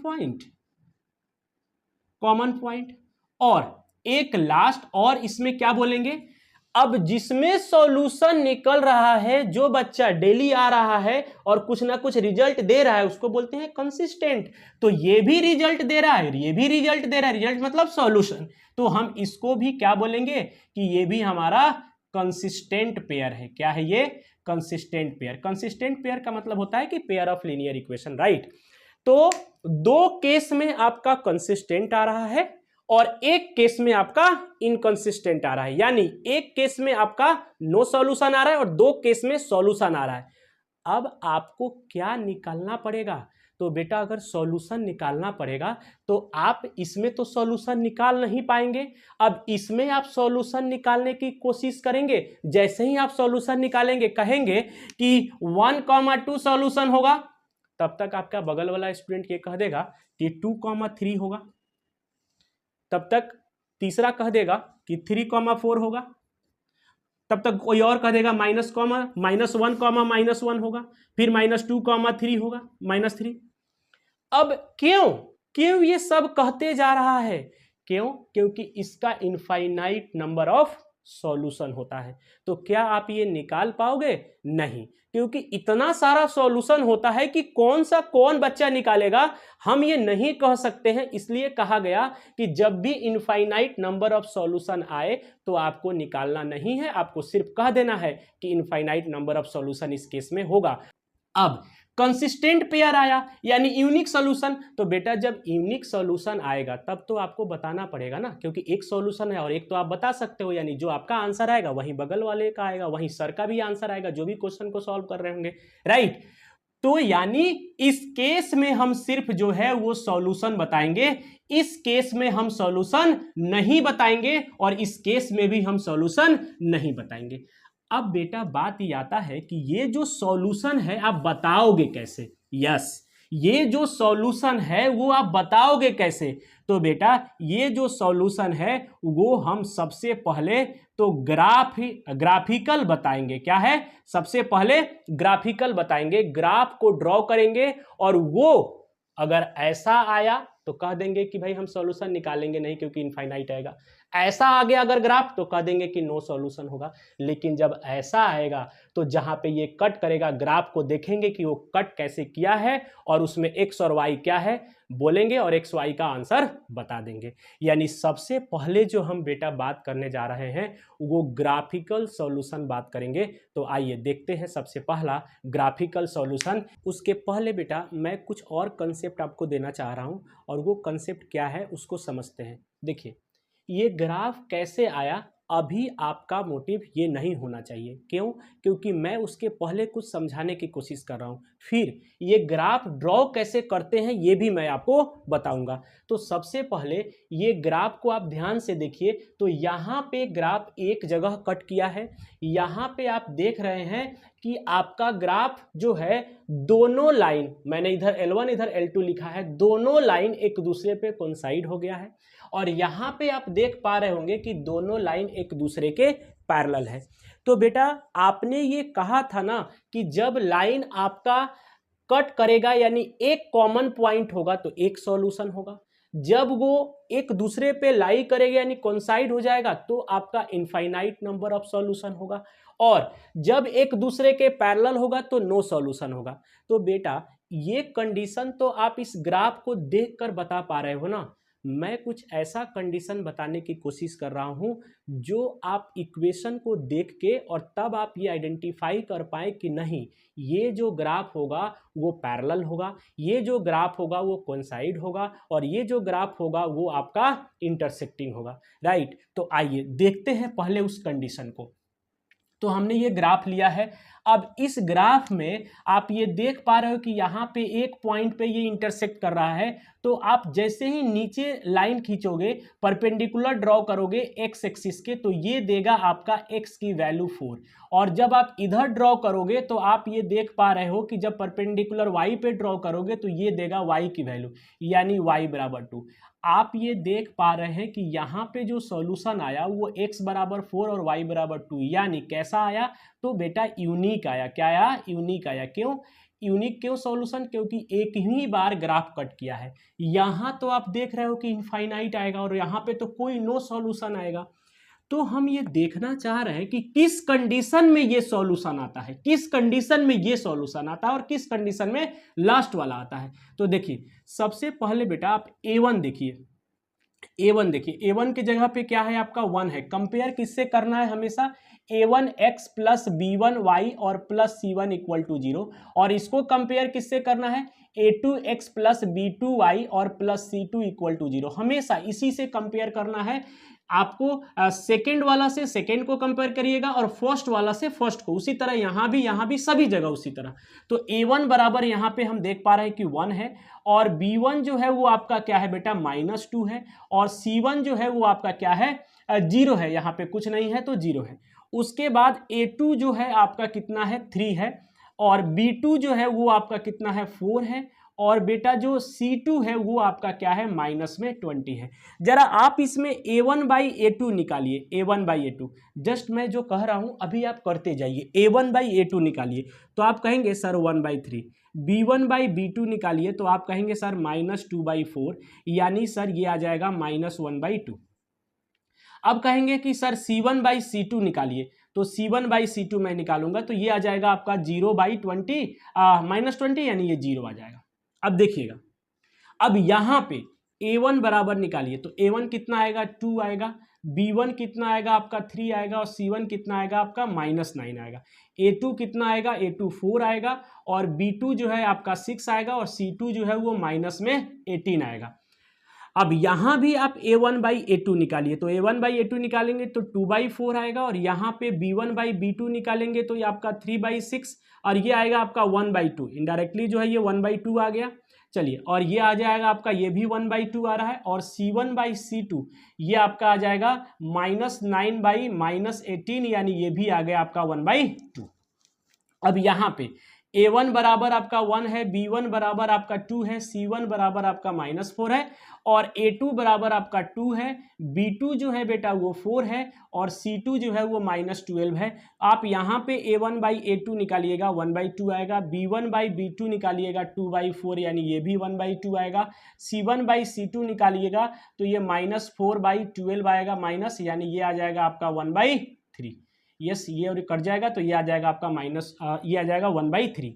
point. और एक लास्ट, और इसमें क्या बोलेंगे? अब जिसमें सॉल्यूशन निकल रहा है, जो बच्चा डेली आ रहा है और कुछ ना कुछ रिजल्ट दे रहा है, उसको बोलते हैं कंसिस्टेंट। तो ये भी रिजल्ट दे रहा है, ये भी रिजल्ट दे रहा है, रिजल्ट मतलब सॉल्यूशन, तो हम इसको भी क्या बोलेंगे कि ये भी हमारा कंसिस्टेंट पेयर है। क्या है ये? Consistent pair. कंसिस्टेंट पेयर का मतलब होता है कि pair of linear equation, right. तो दो केस में आपका कंसिस्टेंट आ रहा है और एक केस में आपका इनकंसिस्टेंट आ रहा है, यानी एक केस में आपका नो सॉल्यूशन आ रहा है और दो केस में सॉल्यूशन आ रहा है। अब आपको क्या निकालना पड़ेगा? तो बेटा अगर सॉल्यूशन निकालना पड़ेगा तो आप इसमें तो सॉल्यूशन निकाल नहीं पाएंगे। अब इसमें आप सॉल्यूशन निकालने की कोशिश करेंगे, जैसे ही आप सॉल्यूशन निकालेंगे कहेंगे कि 1,2 सॉल्यूशन होगा, तब तक आपका बगल वाला स्टूडेंट ये कह देगा कि 2,3 होगा, तब तक तीसरा कह देगा कि 3,4 होगा, तब तक कोई और कह देगा -1,-1 होगा, फिर -2,3 होगा, -3। अब क्यों ये सब कहते जा रहा है? क्यों? क्योंकि इसका इनफाइनाइट नंबर ऑफ सॉल्यूशन होता है। तो क्या आप ये निकाल पाओगे? नहीं, क्योंकि इतना सारा सॉल्यूशन होता है कि कौन बच्चा निकालेगा, हम ये नहीं कह सकते हैं। इसलिए कहा गया कि जब भी इनफाइनाइट नंबर ऑफ सॉल्यूशन आए तो आपको निकालना नहीं है, आपको सिर्फ कह देना है कि इनफाइनाइट नंबर ऑफ सॉल्यूशन इस केस में होगा। अब कंसिस्टेंट पेयर आया यानी यूनिक सॉल्यूशन, तो बेटा जब यूनिक सॉल्यूशन आएगा तब तो आपको बताना पड़ेगा ना, क्योंकि एक सॉल्यूशन है और एक तो आप बता सकते हो, यानी जो आपका आंसर आएगा वहीं बगल वाले का आएगा, वहीं सर का भी आंसर आएगा जो भी क्वेश्चन को सॉल्व कर रहे होंगे, राइट। तो यानी इस केस में हम सिर्फ जो है वो सॉल्यूशन बताएंगे, इस केस में हम सॉल्यूशन नहीं बताएंगे और इस केस में भी हम सॉल्यूशन नहीं बताएंगे। अब बेटा बात ये आता है कि ये जो सॉल्यूशन है आप बताओगे कैसे? यस, ये जो सॉल्यूशन है वो आप बताओगे कैसे? तो बेटा ये जो सॉल्यूशन है वो हम सबसे पहले तो ग्राफिकल बताएंगे। क्या है? सबसे पहले ग्राफिकल बताएंगे, ग्राफ को ड्रॉ करेंगे और वो अगर ऐसा आया तो कह देंगे कि भाई हम सॉल्यूशन निकालेंगे नहीं क्योंकि इनफाइनाइट आएगा। ऐसा आ गया अगर ग्राफ तो कह देंगे कि नो सॉल्यूशन होगा। लेकिन जब ऐसा आएगा तो जहां पे ये कट करेगा ग्राफ को देखेंगे कि वो कट कैसे किया है और उसमें एक्स और वाई क्या है बोलेंगे और एक्स वाई का आंसर बता देंगे। यानी सबसे पहले जो हम बेटा बात करने जा रहे हैं वो ग्राफिकल सॉल्यूशन बात करेंगे। तो आइए देखते हैं सबसे पहला ग्राफिकल सॉल्यूशन। उसके पहले बेटा मैं कुछ और कंसेप्ट आपको देना चाह रहा हूं और वो कंसेप्ट क्या है उसको समझते हैं। देखिए ये ग्राफ कैसे आया, अभी आपका मोटिव ये नहीं होना चाहिए। क्यों? क्योंकि मैं उसके पहले कुछ समझाने की कोशिश कर रहा हूँ, फिर ये ग्राफ ड्रॉ कैसे करते हैं ये भी मैं आपको बताऊंगा। तो सबसे पहले ये ग्राफ को आप ध्यान से देखिए। तो यहाँ पे ग्राफ एक जगह कट किया है, यहाँ पे आप देख रहे हैं कि आपका ग्राफ जो है दोनों लाइन, मैंने इधर L1 इधर L2 लिखा है, दोनों लाइन एक दूसरे पे कोइंसाइड हो गया है। और यहां पे आप देख पा रहे होंगे कि दोनों लाइन एक दूसरे के पैरेलल है। तो बेटा आपने ये कहा था ना कि जब लाइन आपका कट करेगा यानी एक कॉमन पॉइंट होगा तो एक सॉल्यूशन होगा, जब वो एक दूसरे पे लाई करेगा यानी कोइंसाइड हो जाएगा तो आपका इनफाइनाइट नंबर ऑफ सॉल्यूशन होगा, और जब एक दूसरे के पैरेलल होगा तो नो सॉल्यूशन होगा। तो बेटा ये कंडीशन तो आप इस ग्राफ को देखकर बता पा रहे हो ना, मैं कुछ ऐसा कंडीशन बताने की कोशिश कर रहा हूं जो आप इक्वेशन को देख के और तब आप ये आइडेंटिफाई कर पाए कि नहीं ये जो ग्राफ होगा वो पैरेलल होगा, ये जो ग्राफ होगा वो कोइंसाइड होगा और ये जो ग्राफ होगा वो आपका इंटरसेक्टिंग होगा। राइट, तो आइए देखते हैं पहले उस कंडीशन को। तो हमने ये ग्राफ लिया है। अब इस ग्राफ में आप ये देख पा रहे हो कि यहाँ पे एक पॉइंट पे ये इंटरसेक्ट कर रहा है। तो आप जैसे ही नीचे लाइन खींचोगे, परपेंडिकुलर ड्रॉ करोगे एक्स एक्सिस के, तो ये देगा आपका एक्स की वैल्यू 4। और जब आप इधर ड्रॉ करोगे तो आप ये देख पा रहे हो कि जब परपेंडिकुलर वाई पे ड्रॉ करोगे तो ये देगा वाई की वैल्यू यानी वाई बराबर 2। आप ये देख पा रहे हैं कि यहाँ पे जो सॉल्यूशन आया वो x बराबर 4 और y बराबर 2, यानी कैसा आया? तो बेटा यूनिक आया। क्या आया? यूनिक आया। क्यों यूनिक? क्यों सॉल्यूशन? क्योंकि एक ही बार ग्राफ कट किया है। यहाँ तो आप देख रहे हो कि इनफाइनाइट आएगा और यहाँ पे तो कोई नो सॉल्यूशन आएगा। तो हम ये देखना चाह रहे हैं कि किस कंडीशन में ये सॉल्यूशन आता है, किस कंडीशन में ये सॉल्यूशन आता है और किस कंडीशन में लास्ट वाला आता है। तो देखिए सबसे पहले बेटा आप A1 देखिए, A1 देखिए, A1 की जगह पे क्या है आपका 1 है। कंपेयर किससे करना है? हमेशा A1x प्लस B1y और प्लस C1 इक्वल टू 0। और इसको कंपेयर किससे करना है? A2x प्लस B2y और प्लस C2 इक्वल टू 0। हमेशा इसी से कंपेयर करना है आपको। सेकेंड वाला से सेकेंड को कंपेयर करिएगा और फर्स्ट वाला से फर्स्ट को। उसी तरह यहाँ भी सभी जगह उसी तरह। तो A1 बराबर यहाँ पे हम देख पा रहे हैं कि 1 है और B1 जो है वो आपका क्या है बेटा? -2 है और C1 जो है वो आपका क्या है? 0 है। यहाँ पे कुछ नहीं है तो 0 है। उसके बाद A2 जो है आपका कितना है? 3 है और B2 जो है वो आपका कितना है? 4 है और बेटा जो C2 है वो आपका क्या है? -20 है। जरा आप इसमें A1/A2 निकालिए, A1/A2। जस्ट मैं जो कह रहा हूं अभी आप करते जाइए। A1/A2 निकालिए तो आप कहेंगे सर 1/3। B1/B2 निकालिए तो आप कहेंगे सर -2/4, यानी सर ये आ जाएगा -1/2। अब कहेंगे कि सर C1/C2 निकालिए तो C1/C2 मैं निकालूंगा तो ये आ जाएगा आपका 0/20 -20, यानी ये 0 आ जाएगा। अब देखिएगा, अब यहां पे A1 बराबर निकालिए तो A1 कितना आएगा? 2 आएगा। B1 कितना आएगा? आपका 3 आएगा और C1 कितना आएगा? आपका -9 आएगा। A2 कितना आएगा? A2 4 आएगा और B2 जो है आपका 6 आएगा और C2 जो है वो -18 आएगा। अब यहां भी आप A1/A2 निकालिए तो A1/A2 निकालेंगे तो 2/4 आएगा और यहाँ पे B1/B2 निकालेंगे तो ये आपका 3/6 और ये आएगा आपका 1/2। इनडायरेक्टली जो है ये 1/2 आ गया। चलिए, और ये आ जाएगा आपका, ये भी 1/2 आ रहा है और C1/C2 ये आपका आ जाएगा -9/-18, यानी ये भी आ गया आपका 1/2। अब यहाँ पे A1 बराबर आपका 1 है, B1 बराबर आपका 2 है, C1 बराबर आपका -4 है और A2 बराबर आपका 2 है, B2 जो है बेटा वो 4 है और C2 जो है वो -12 है। आप यहाँ पे A1/A2 निकालिएगा 1/2 आएगा, B1/B2 निकालिएगा 2/4 यानी ये भी 1/2 आएगा, C1/C2 निकालिएगा तो ये -4/12 आएगा माइनस, यानी ये आ जाएगा आपका 1/3। यस, ये और कट जाएगा तो ये आ जाएगा आपका ये आ जाएगा 1/3।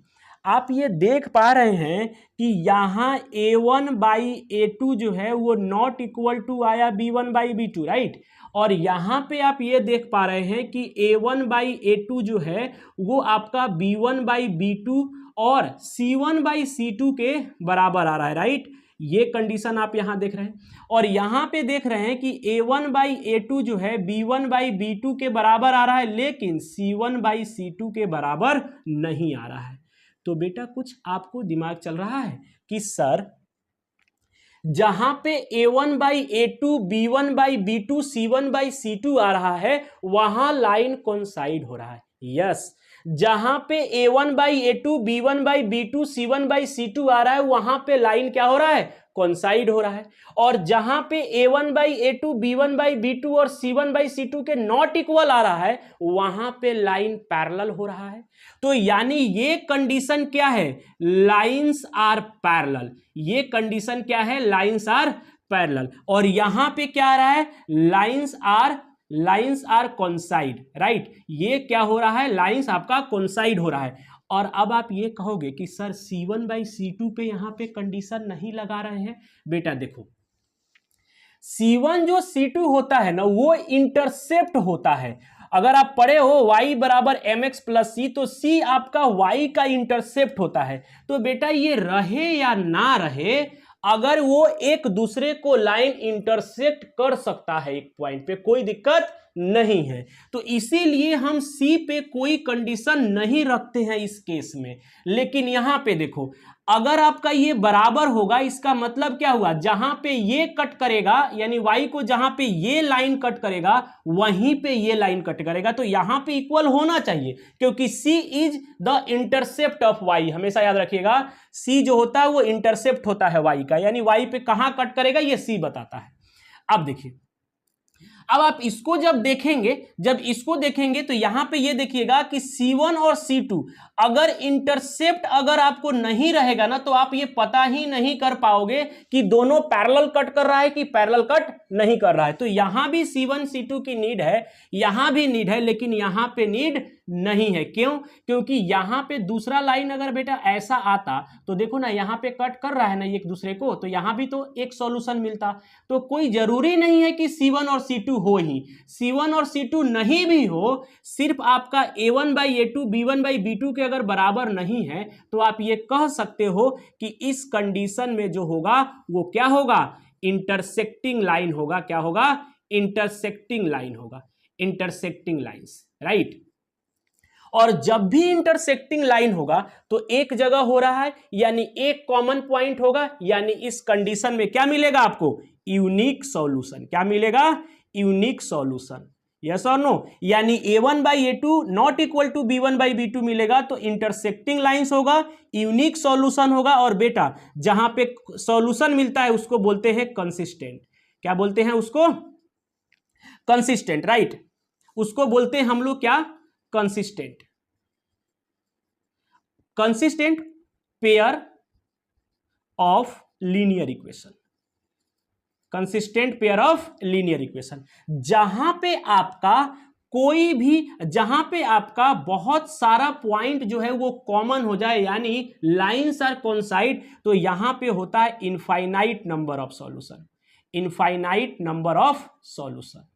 आप ये देख पा रहे हैं कि यहाँ A1/A2 जो है वो नॉट इक्वल टू आया B1/B2, राइट। और यहाँ पे आप ये देख पा रहे हैं कि A1/A2 जो है वो आपका B1/B2 और C1/C2 के बराबर आ रहा है, राइट। ये कंडीशन आप यहां देख रहे हैं और यहां पे देख रहे हैं कि A1/A2 जो है B1/B2 के बराबर आ रहा है, लेकिन C1/C2 के बराबर नहीं आ रहा है। तो बेटा कुछ आपको दिमाग चल रहा है कि सर जहां पे A1/A2 B1/B2 C1/C2 आ रहा है वहां लाइन कोइंसाइड हो रहा है। यस, जहां पे A1/A2 B1/B2 C1/C2 आ रहा है वहां पे लाइन क्या हो रहा है, कोइंसाइड हो रहा है। और जहां पे A1/A2 B1/B2 और C1/C2 के नॉट इक्वल आ रहा है वहां पे लाइन पैरेलल हो रहा है। तो यानी ये कंडीशन क्या है, लाइंस आर पैरेलल। ये कंडीशन क्या है, लाइंस आर पैरेलल। और यहां पे क्या आ रहा है, लाइंस आर कोइंसाइड, राइट। ये क्या हो रहा है, लाइंस आपका कोइंसाइड हो रहा है। और अब आप ये कहोगे कि सर C1/C2 पे यहां पे कंडीशन नहीं लगा रहे हैं। बेटा देखो, C1 जो C2 होता है ना वो इंटरसेप्ट होता है। अगर आप पढ़े हो y बराबर mx प्लस c, तो c आपका y का इंटरसेप्ट होता है। तो बेटा ये रहे या ना रहे, अगर वो एक दूसरे को लाइन इंटरसेक्ट कर सकता है एक पॉइंट पे, कोई दिक्कत नहीं है। तो इसीलिए हम C पे कोई कंडीशन नहीं रखते हैं इस केस में। लेकिन यहां पे देखो, अगर आपका ये बराबर होगा इसका मतलब क्या हुआ, जहां पे ये कट करेगा यानी y को जहां पे ये लाइन कट करेगा वहीं पे ये लाइन कट करेगा, तो यहां पे इक्वल होना चाहिए क्योंकि C is the intercept of y। हमेशा याद रखिएगा C जो होता है वो इंटरसेप्ट होता है y का, यानी y पे कहां कट करेगा ये C बताता है। अब देखिए, अब आप इसको जब इसको देखेंगे तो यहां पे ये देखिएगा कि C1 और C2 अगर इंटरसेप्ट अगर आपको नहीं रहेगा ना तो आप ये पता ही नहीं कर पाओगे कि दोनों पैरेलल कट कर रहा है कि पैरेलल कट नहीं कर रहा है। तो यहां भी C1 C2 की नीड है, यहां भी नीड है, लेकिन यहां पे नीड नहीं है। क्यों? क्योंकि यहां पे दूसरा लाइन अगर बेटा ऐसा आता तो देखो ना यहां पे कट कर रहा है ना एक दूसरे को, तो यहां भी तो एक सॉल्यूशन मिलता। तो कोई जरूरी नहीं है कि C1 और C2 हो ही, C1 और C2 नहीं भी हो, सिर्फ आपका A1/A2 B1/B2 के अगर बराबर नहीं है तो आप ये कह सकते हो कि इस कंडीशन में जो होगा वो क्या होगा, इंटरसेक्टिंग लाइन होगा। क्या होगा, इंटरसेक्टिंग लाइन होगा, इंटरसेक्टिंग लाइंस, राइट। और जब भी इंटरसेक्टिंग लाइन होगा तो एक जगह हो रहा है यानी एक कॉमन पॉइंट होगा, यानी इस कंडीशन में क्या मिलेगा आपको, यूनिक सॉल्यूशन। क्या मिलेगा, यूनिक सॉल्यूशन। यस और नो, यानी A1/A2 not equal to B1/B2 मिलेगा तो इंटरसेक्टिंग लाइंस होगा, यूनिक सॉल्यूशन होगा। और बेटा जहां पे सॉल्यूशन मिलता है उसको बोलते हैं कंसिस्टेंट। क्या बोलते हैं उसको, कंसिस्टेंट, राइट। उसको बोलते हैं हम लोग क्या, consistent. Consistent pair of linear equation, consistent pair of linear equation. जहां पे आपका बहुत सारा पॉइंट जो है वो कॉमन हो जाए यानी लाइंस आर कोइंसाइड, तो यहां पे होता है infinite number of solution, infinite number of solution.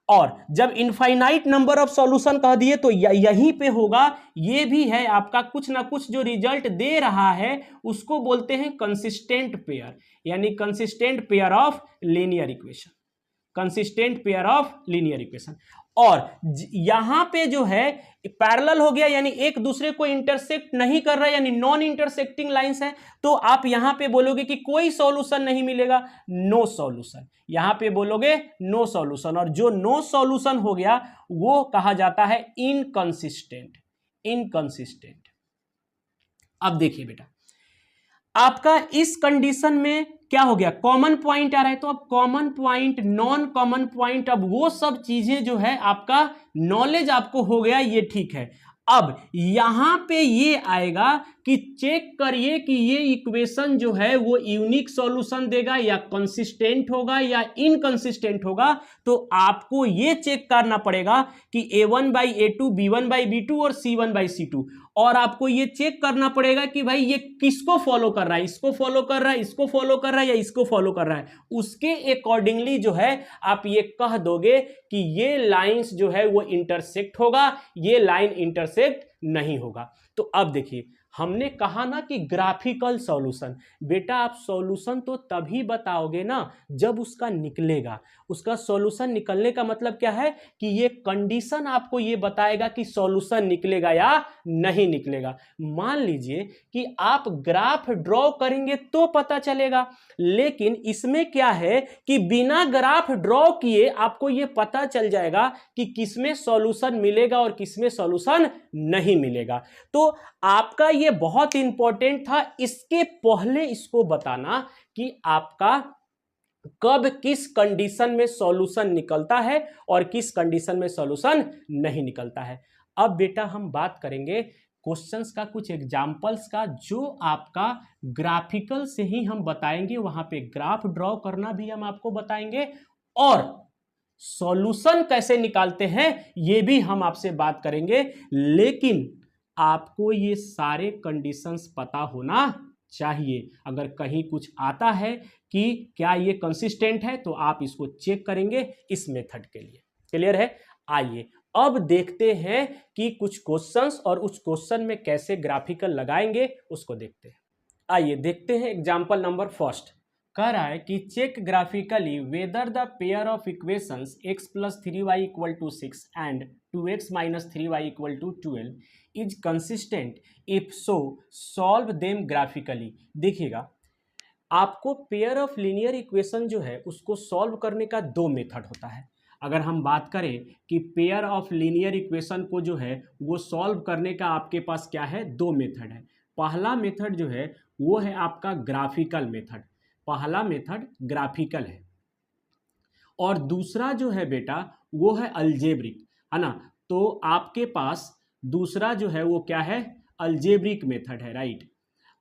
और जब इनफाइनाइट नंबर ऑफ सॉल्यूशन कह दिए तो यहीं पे होगा, ये भी है आपका कुछ ना कुछ जो रिजल्ट दे रहा है उसको बोलते हैं कंसिस्टेंट पेयर, यानी consistent pair of linear equation, consistent pair of linear equation. और यहां पे जो है पैरेलल हो गया यानी एक दूसरे को इंटरसेक्ट नहीं कर रहा है यानी नॉन इंटरसेक्टिंग लाइंस है, तो आप यहां पे बोलोगे कि कोई सॉल्यूशन नहीं मिलेगा, नो सॉल्यूशन। यहां पे बोलोगे नो सॉल्यूशन, और जो नो सॉल्यूशन हो गया वो कहा जाता है इनकंसिस्टेंट, इनकंसिस्टेंट। अब देखिए बेटा, आपका इस कंडीशन में क्या हो गया, कॉमन पॉइंट आ रहा है, तो अब common point, non common point, अब वो सब चीजें जो है आपका नॉलेज आपको हो गया, ये ठीक है। अब यहां पे ये आएगा कि चेक करिए कि ये इक्वेशन जो है वो यूनिक सॉल्यूशन देगा या कंसिस्टेंट होगा या इनकंसिस्टेंट होगा। तो आपको ये चेक करना पड़ेगा कि a1/a2, b1/b2 और c1/c2, और आपको ये चेक करना पड़ेगा कि भाई ये किसको फॉलो कर रहा है, इसको फॉलो कर रहा है, इसको फॉलो कर रहा है या इसको फॉलो कर रहा है। उसके अकॉर्डिंगली जो है आप ये कह दोगे कि ये लाइंस जो है वो इंटरसेक्ट होगा, ये लाइन इंटरसेक्ट नहीं होगा। तो अब देखिए, हमने कहा ना कि ग्राफिकल सॉल्यूशन, बेटा आप सॉल्यूशन तो तभी बताओगे ना जब उसका निकलेगा। उसका सॉल्यूशन निकलने का मतलब क्या है कि ये कंडीशन आपको ये बताएगा कि सॉल्यूशन निकलेगा या नहीं निकलेगा। मान लीजिए कि आप ग्राफ ड्रॉ करेंगे तो पता चलेगा, लेकिन इसमें क्या है कि बिना ग्राफ ड्रॉ किए आपको ये पता चल जाएगा कि किसमें सॉल्यूशन मिलेगा और किसमें सॉल्यूशन नहीं मिलेगा। तो आपका ये बहुत इंपॉर्टेंट था, इसके पहले इसको बताना कि आपका कब किस कंडीशन में सॉल्यूशन निकलता है और किस कंडीशन में सॉल्यूशन नहीं निकलता है। अब बेटा हम बात करेंगे क्वेश्चंस का, कुछ एग्जांपल्स का, जो आपका ग्राफिकल से ही हम बताएंगे, वहां पे ग्राफ ड्रॉ करना भी हम आपको बताएंगे और सॉल्यूशन कैसे निकालते हैं ये भी हम आपसे बात करेंगे। लेकिन आपको ये सारे कंडीशंस पता होना चाहिए। अगर कहीं कुछ आता है कि क्या ये कंसिस्टेंट है तो आप इसको चेक करेंगे इस मेथड के लिए। क्लियर है? आइए अब देखते हैं कि कुछ क्वेश्चंस और उस क्वेश्चन में कैसे ग्राफिकल लगाएंगे उसको देखते हैं। आइए देखते हैं एग्जांपल नंबर फर्स्ट। कह रहा है कि check graphically whether the pair of equations x + 3y = 6 and 2x - 3y = 12 is consistent, if so solve them graphically. देखिएगा, आपको पेयर ऑफ लीनियर इक्वेशन जो है उसको सॉल्व करने का दो मेथड होता है। अगर हम बात करें कि पेयर ऑफ लीनियर इक्वेशन को जो है वो सॉल्व करने का आपके पास क्या है, दो मेथड है। पहला मेथड जो है वो है आपका ग्राफिकल मेथड, पहला मेथड ग्राफिकल है, और दूसरा जो है बेटा वो है अलजेब्रिक, है ना। तो आपके पास दूसरा जो है वो क्या है, अलजेब्रिक मेथड है, राइट।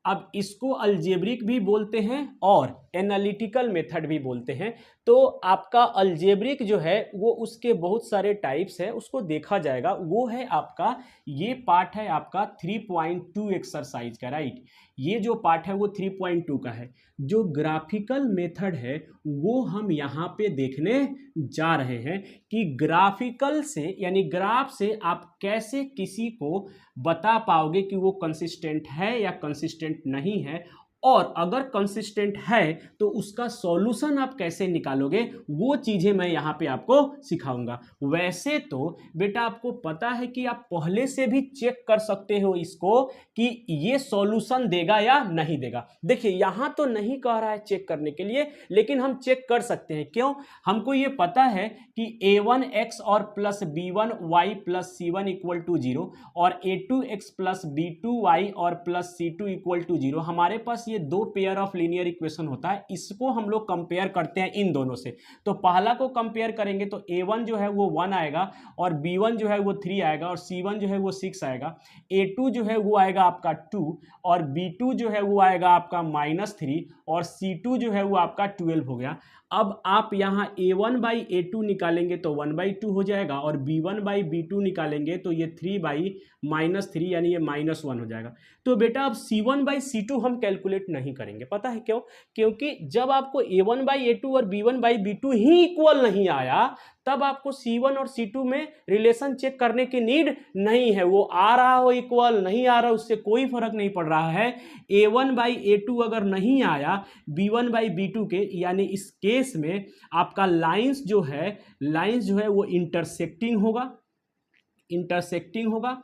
अब इसको अलजेब्रिक भी बोलते हैं और एनालिटिकल मेथड भी बोलते हैं। तो आपका अलजेब्रिक जो है वो उसके बहुत सारे टाइप्स हैं, उसको देखा जाएगा। वो है आपका, ये पार्ट है आपका 3.2 एक्सरसाइज का, राइट। ये जो पार्ट है वो 3.2 का है। जो ग्राफिकल मेथड है वो हम यहाँ पे देखने जा रहे हैं कि ग्राफिकल से यानी ग्राफ से आप कैसे किसी को बता पाओगे कि वो कंसिस्टेंट है या कंसिस्टेंट नहीं है, और अगर कंसिस्टेंट है तो उसका सॉल्यूशन आप कैसे निकालोगे, वो चीजें मैं यहाँ पे आपको सिखाऊंगा। वैसे तो बेटा आपको पता है कि आप पहले से भी चेक कर सकते हो इसको कि ये सॉल्यूशन देगा या नहीं देगा। देखिए यहाँ तो नहीं कह रहा है चेक करने के लिए, लेकिन हम चेक कर सकते हैं। क्यों? हमको ये पता है कि a1x और प्लस b1y प्लस c1 = 0 और a2x प्लस b2y और प्लस c2 = 0, हमारे पास ये दो पेयर ऑफ लीनियर इक्वेशन होता है। इसको हम लोग कंपेयर करते हैं इन दोनों से। तो पहला को कंपेयर करेंगे तो a1 जो है वो 1 आएगा और b1 जो है वो 3 आएगा और c1 जो है वो 6 आएगा। a2 जो है वो आएगा आपका 2 और b2 जो है वो आएगा आपका -3 और c2 जो है वो आपका 12 हो गया। अब आप यहाँ a1/a2 निकालेंगे तो 1/2 हो जाएगा और b1/b2 निकालेंगे तो ये 3/-3 यानी ये -1 हो जाएगा। तो बेटा अब c1/c2 हम कैलकुलेट नहीं करेंगे। पता है क्यों? क्योंकि जब आपको a1/a2 और b1/b2 ही इक्वल नहीं आया तब आपको c1 और c2 में रिलेशन चेक करने की नीड नहीं है। वो आ रहा हो इक्वल, नहीं आ रहा, उससे कोई फर्क नहीं पड़ रहा है। a1/a2 अगर नहीं आया b1/b2 के, यानी इस केस में आपका लाइंस जो है वो इंटरसेक्टिंग होगा।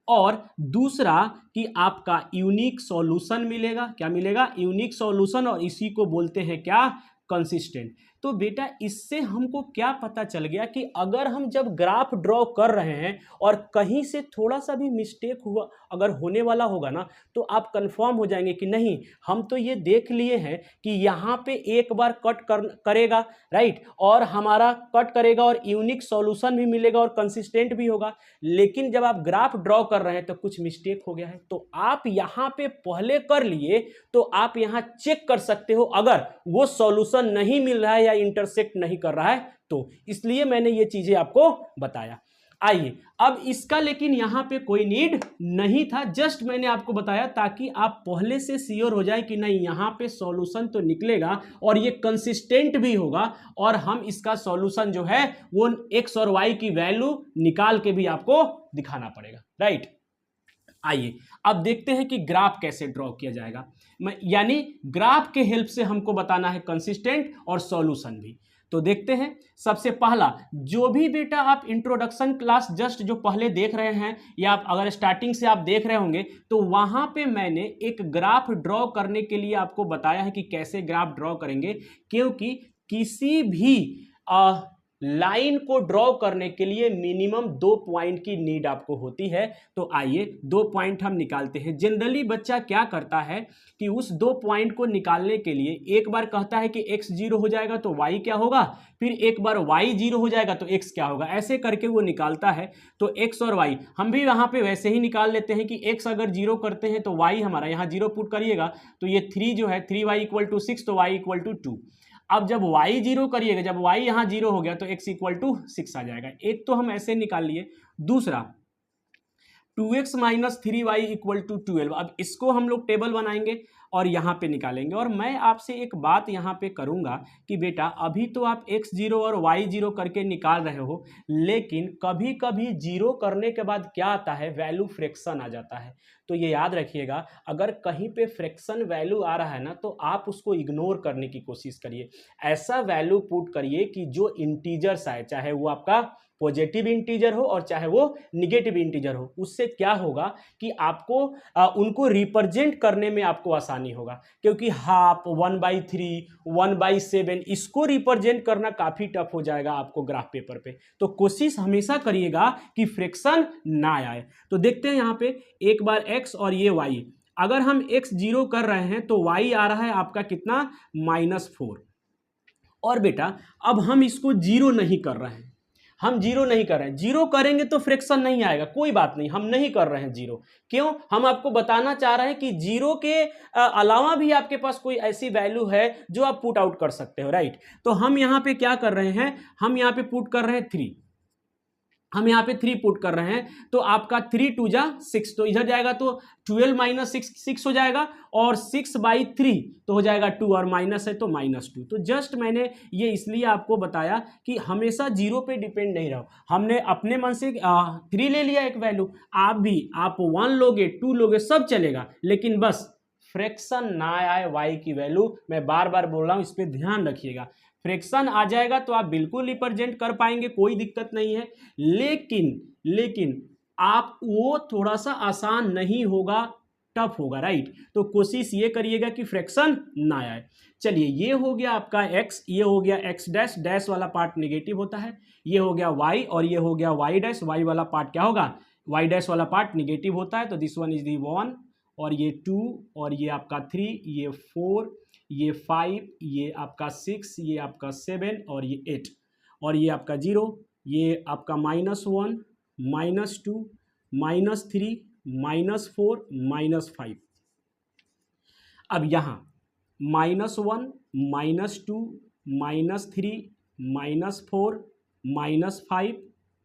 और दूसरा कि आपका यूनिक सॉल्यूशन मिलेगा। क्या मिलेगा? यूनिक सॉल्यूशन, और इसी को बोलते हैं क्या? कंसिस्टेंट। तो बेटा इससे हमको क्या पता चल गया कि अगर हम जब ग्राफ ड्रॉ कर रहे हैं और कहीं से थोड़ा सा भी मिस्टेक हुआ अगर होने वाला होगा ना, तो आप कंफर्म हो जाएंगे कि नहीं, हम तो ये देख लिए हैं कि यहाँ पे एक बार करेगा, राइट, और हमारा कट करेगा और यूनिक सॉल्यूशन भी मिलेगा और कंसिस्टेंट भी होगा। लेकिन जब आप ग्राफ ड्रॉ कर रहे हैं तो कुछ मिस्टेक हो गया है, तो आप यहाँ पे पहले कर लिए तो आप यहाँ चेक कर सकते हो अगर वो सॉल्यूशन नहीं मिल रहा है या इंटरसेक्ट नहीं कर रहा है तो, इसलिए मैंने ये चीजें आपको बताया। आइए अब इसका लेकिन यहां पे कोई नीड नहीं था, जस्ट मैंने आपको बताया ताकि आप पहले से श्योर हो जाए कि नहीं यहां पे सॉल्यूशन तो निकलेगा और ये कंसिस्टेंट भी होगा और हम इसका सॉल्यूशन जो है वो एक्स और वाई की वैल्यू निकाल के भी आपको दिखाना पड़ेगा, राइट। आइए अब देखते हैं कि ग्राफ कैसे ड्रॉ किया जाएगा, यानी ग्राफ के हेल्प से हमको बताना है कंसिस्टेंट और सॉल्यूशन भी। तो देखते हैं, सबसे पहला जो भी बेटा आप इंट्रोडक्शन क्लास जस्ट जो पहले देख रहे हैं या आप अगर स्टार्टिंग से आप देख रहे होंगे तो वहां पे मैंने एक ग्राफ ड्रॉ करने के लिए आपको बताया है कि कैसे ग्राफ ड्रॉ करेंगे, क्योंकि किसी भी लाइन को ड्रॉ करने के लिए मिनिमम 2 पॉइंट की नीड आपको होती है। तो आइए 2 पॉइंट हम निकालते हैं। जनरली बच्चा क्या करता है कि उस 2 पॉइंट को निकालने के लिए एक बार कहता है कि x 0 हो जाएगा तो y क्या होगा, फिर एक बार y 0 हो जाएगा तो x क्या होगा, ऐसे करके वो निकालता है। तो x और y हम भी यहाँ पे वैसे ही निकाल लेते हैं कि x अगर 0 करते हैं तो y हमारा यहाँ 0 पुट करिएगा तो ये 3 जो है 3y = 6 तो y = 2। अब जब y 0 करिएगा, जब y यहाँ 0 हो गया तो x = 6 आ जाएगा। एक तो हम ऐसे निकाल लिए, दूसरा 2x - 3y = 12। अब इसको हम लोग टेबल बनाएंगे और यहाँ पे निकालेंगे। और मैं आपसे एक बात यहाँ पे करूँगा कि बेटा अभी तो आप x 0 और y 0 करके निकाल रहे हो, लेकिन कभी कभी 0 करने के बाद क्या आता है, वैल्यू फ्रैक्शन आ जाता है। तो ये याद रखिएगा, अगर कहीं पे फ्रैक्शन वैल्यू आ रहा है ना तो आप उसको इग्नोर करने की कोशिश करिए। ऐसा वैल्यू पुट करिए कि जो इंटीजर्स आए, चाहे वो आपका पॉजिटिव इंटीजर हो और चाहे वो निगेटिव इंटीजर हो। उससे क्या होगा कि आपको उनको रिप्रेजेंट करने में आपको आसानी होगा, क्योंकि हाफ, 1/3, 1/7 इसको रिप्रेजेंट करना काफी टफ हो जाएगा आपको ग्राफ पेपर पे। तो कोशिश हमेशा करिएगा कि फ्रैक्शन ना आए। तो देखते हैं यहाँ पे एक बार x और ये y, अगर हम x 0 कर रहे हैं तो y आ रहा है आपका कितना, -4। और बेटा अब हम इसको 0 नहीं कर रहे हैं, हम 0 नहीं कर रहे हैं। 0 करेंगे तो फ्रैक्शन नहीं आएगा, कोई बात नहीं, हम नहीं कर रहे हैं 0। क्यों, हम आपको बताना चाह रहे हैं कि 0 के अलावा भी आपके पास कोई ऐसी वैल्यू है जो आप पुट आउट कर सकते हो, राइट। तो हम यहाँ पे क्या कर रहे हैं, हम यहाँ पे पुट कर रहे हैं 3, हम यहाँ पे 3 पुट कर रहे हैं। तो आपका 3 2 जा 6, तो इधर जाएगा तो 12 - 6 6 हो जाएगा, और 6/3 तो हो जाएगा 2, और माइनस है तो -2। तो जस्ट मैंने ये इसलिए आपको बताया कि हमेशा 0 पे डिपेंड नहीं रहो। हमने अपने मन से 3 ले लिया एक वैल्यू, आप भी आप 1 लोगे 2 लोगे सब चलेगा, लेकिन बस फ्रैक्शन ना आए y की वैल्यू। मैं बार बार बोल रहा हूँ, इस पर ध्यान रखिएगा। फ्रैक्शन आ जाएगा तो आप बिल्कुल रिप्रेजेंट कर पाएंगे, कोई दिक्कत नहीं है, लेकिन आप वो थोड़ा सा आसान नहीं होगा, टफ होगा, राइट। तो कोशिश ये करिएगा कि फ्रैक्शन ना आए। चलिए ये हो गया आपका x, ये हो गया x डैश, डैश वाला पार्ट नेगेटिव होता है, ये हो गया y और ये हो गया y डैश, y वाला पार्ट क्या होगा, y डैश वाला पार्ट नेगेटिव होता है। तो दिस वन इज दी 1 और ये 2 और ये आपका 3, ये 4, ये 5, ये आपका 6, ये आपका 7 और ये 8 और ये आपका 0, ये आपका -1, -2, -3, -4, -5। अब यहाँ -1, -2, -3, -4, -5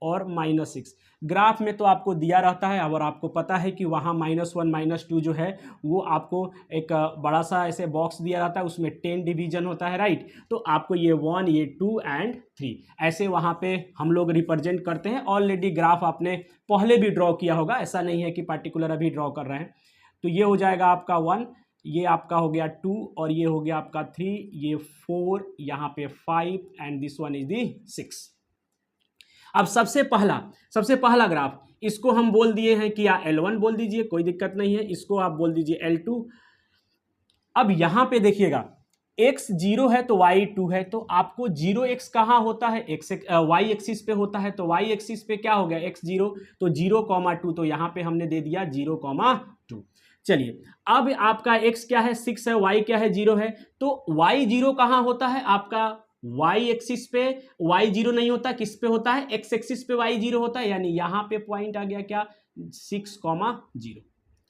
और -6 ग्राफ में तो आपको दिया रहता है, और आपको पता है कि वहाँ -1 -2 जो है वो आपको एक बड़ा सा ऐसे बॉक्स दिया रहता है, उसमें 10 डिवीजन होता है, राइट। तो आपको ये 1, ये 2 एंड 3 ऐसे वहाँ पे हम लोग रिप्रेजेंट करते हैं। ऑलरेडी ग्राफ आपने पहले भी ड्रॉ किया होगा, ऐसा नहीं है कि पार्टिकुलर अभी ड्रॉ कर रहे हैं। तो ये हो जाएगा आपका 1, ये आपका हो गया 2 और ये हो गया आपका 3, ये 4, यहाँ पे 5 and this one is the 6। अब सबसे पहला ग्राफ, इसको हम बोल दिए हैं कि या L1 बोल दीजिए, कोई दिक्कत नहीं है, इसको आप बोल दीजिए L2। अब यहां पे देखिएगा x 0 है तो y 2 है, तो आपको 0x कहाँ होता है, y एक्सिस पे होता है, तो y एक्सिस पे क्या हो गया x 0, तो 0,2, तो यहाँ पे हमने दे दिया 0,2। चलिए अब आपका x क्या है 6 है, y क्या है 0 है, तो y 0 कहाँ होता है आपका y एक्सिस पे, y 0 नहीं होता, किस पे होता है x एक्सिस पे y 0 होता है, यानी यहाँ पे पॉइंट आ गया क्या 6,0।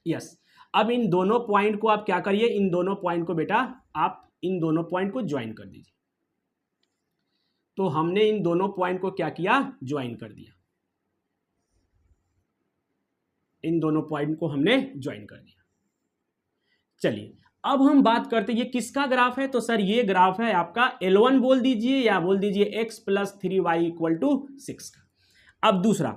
यस, अब इन दोनों पॉइंट को आप क्या करिए, इन दोनों पॉइंट को बेटा आप इन दोनों पॉइंट को ज्वाइन कर दीजिए। तो हमने इन दोनों पॉइंट को क्या किया, ज्वाइन कर दिया, इन दोनों पॉइंट को हमने ज्वाइन कर दिया। चलिए अब हम बात करते हैं ये किसका ग्राफ है, तो सर ये ग्राफ है आपका L1 बोल दीजिए या बोल दीजिए x + 3y = 6 का। अब दूसरा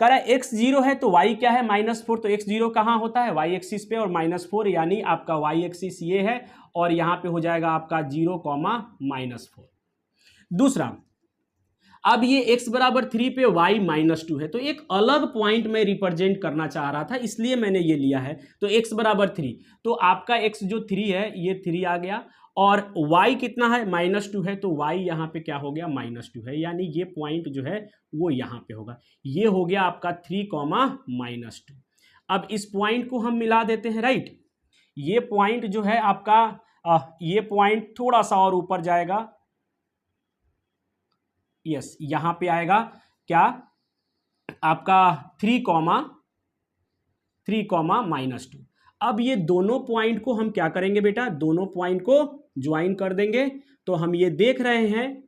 कह रहा है x 0 है तो y क्या है -4, तो x 0 कहाँ होता है y एक्सिस पे और -4, यानी आपका y एक्सिस ये है और यहाँ पे हो जाएगा आपका 0,-4। दूसरा अब ये x बराबर 3 पे y -2 है, तो एक अलग पॉइंट में रिप्रेजेंट करना चाह रहा था इसलिए मैंने ये लिया है, तो x बराबर 3, तो आपका x जो 3 है ये 3 आ गया और y कितना है -2 है, तो y यहाँ पे क्या हो गया -2 है, यानी ये पॉइंट जो है वो यहाँ पे होगा, ये हो गया आपका 3,-2। अब इस पॉइंट को हम मिला देते हैं, राइट। ये पॉइंट जो है आपका ये पॉइंट थोड़ा सा और ऊपर जाएगा, यस यहां पे आएगा क्या आपका 3,-2। अब ये दोनों पॉइंट को हम क्या करेंगे बेटा, दोनों पॉइंट को ज्वाइन कर देंगे, तो हम ये देख रहे हैं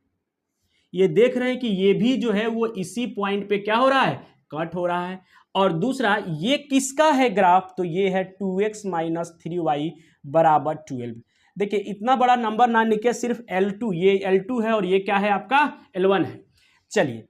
कि ये भी जो है वो इसी पॉइंट पे क्या हो रहा है, कट हो रहा है। और दूसरा ये किसका है ग्राफ, तो ये है 2x - 3y = 12। देखिए इतना बड़ा नंबर ना निकले, सिर्फ L2, ये L2 है और ये क्या है आपका L1 है। चलिए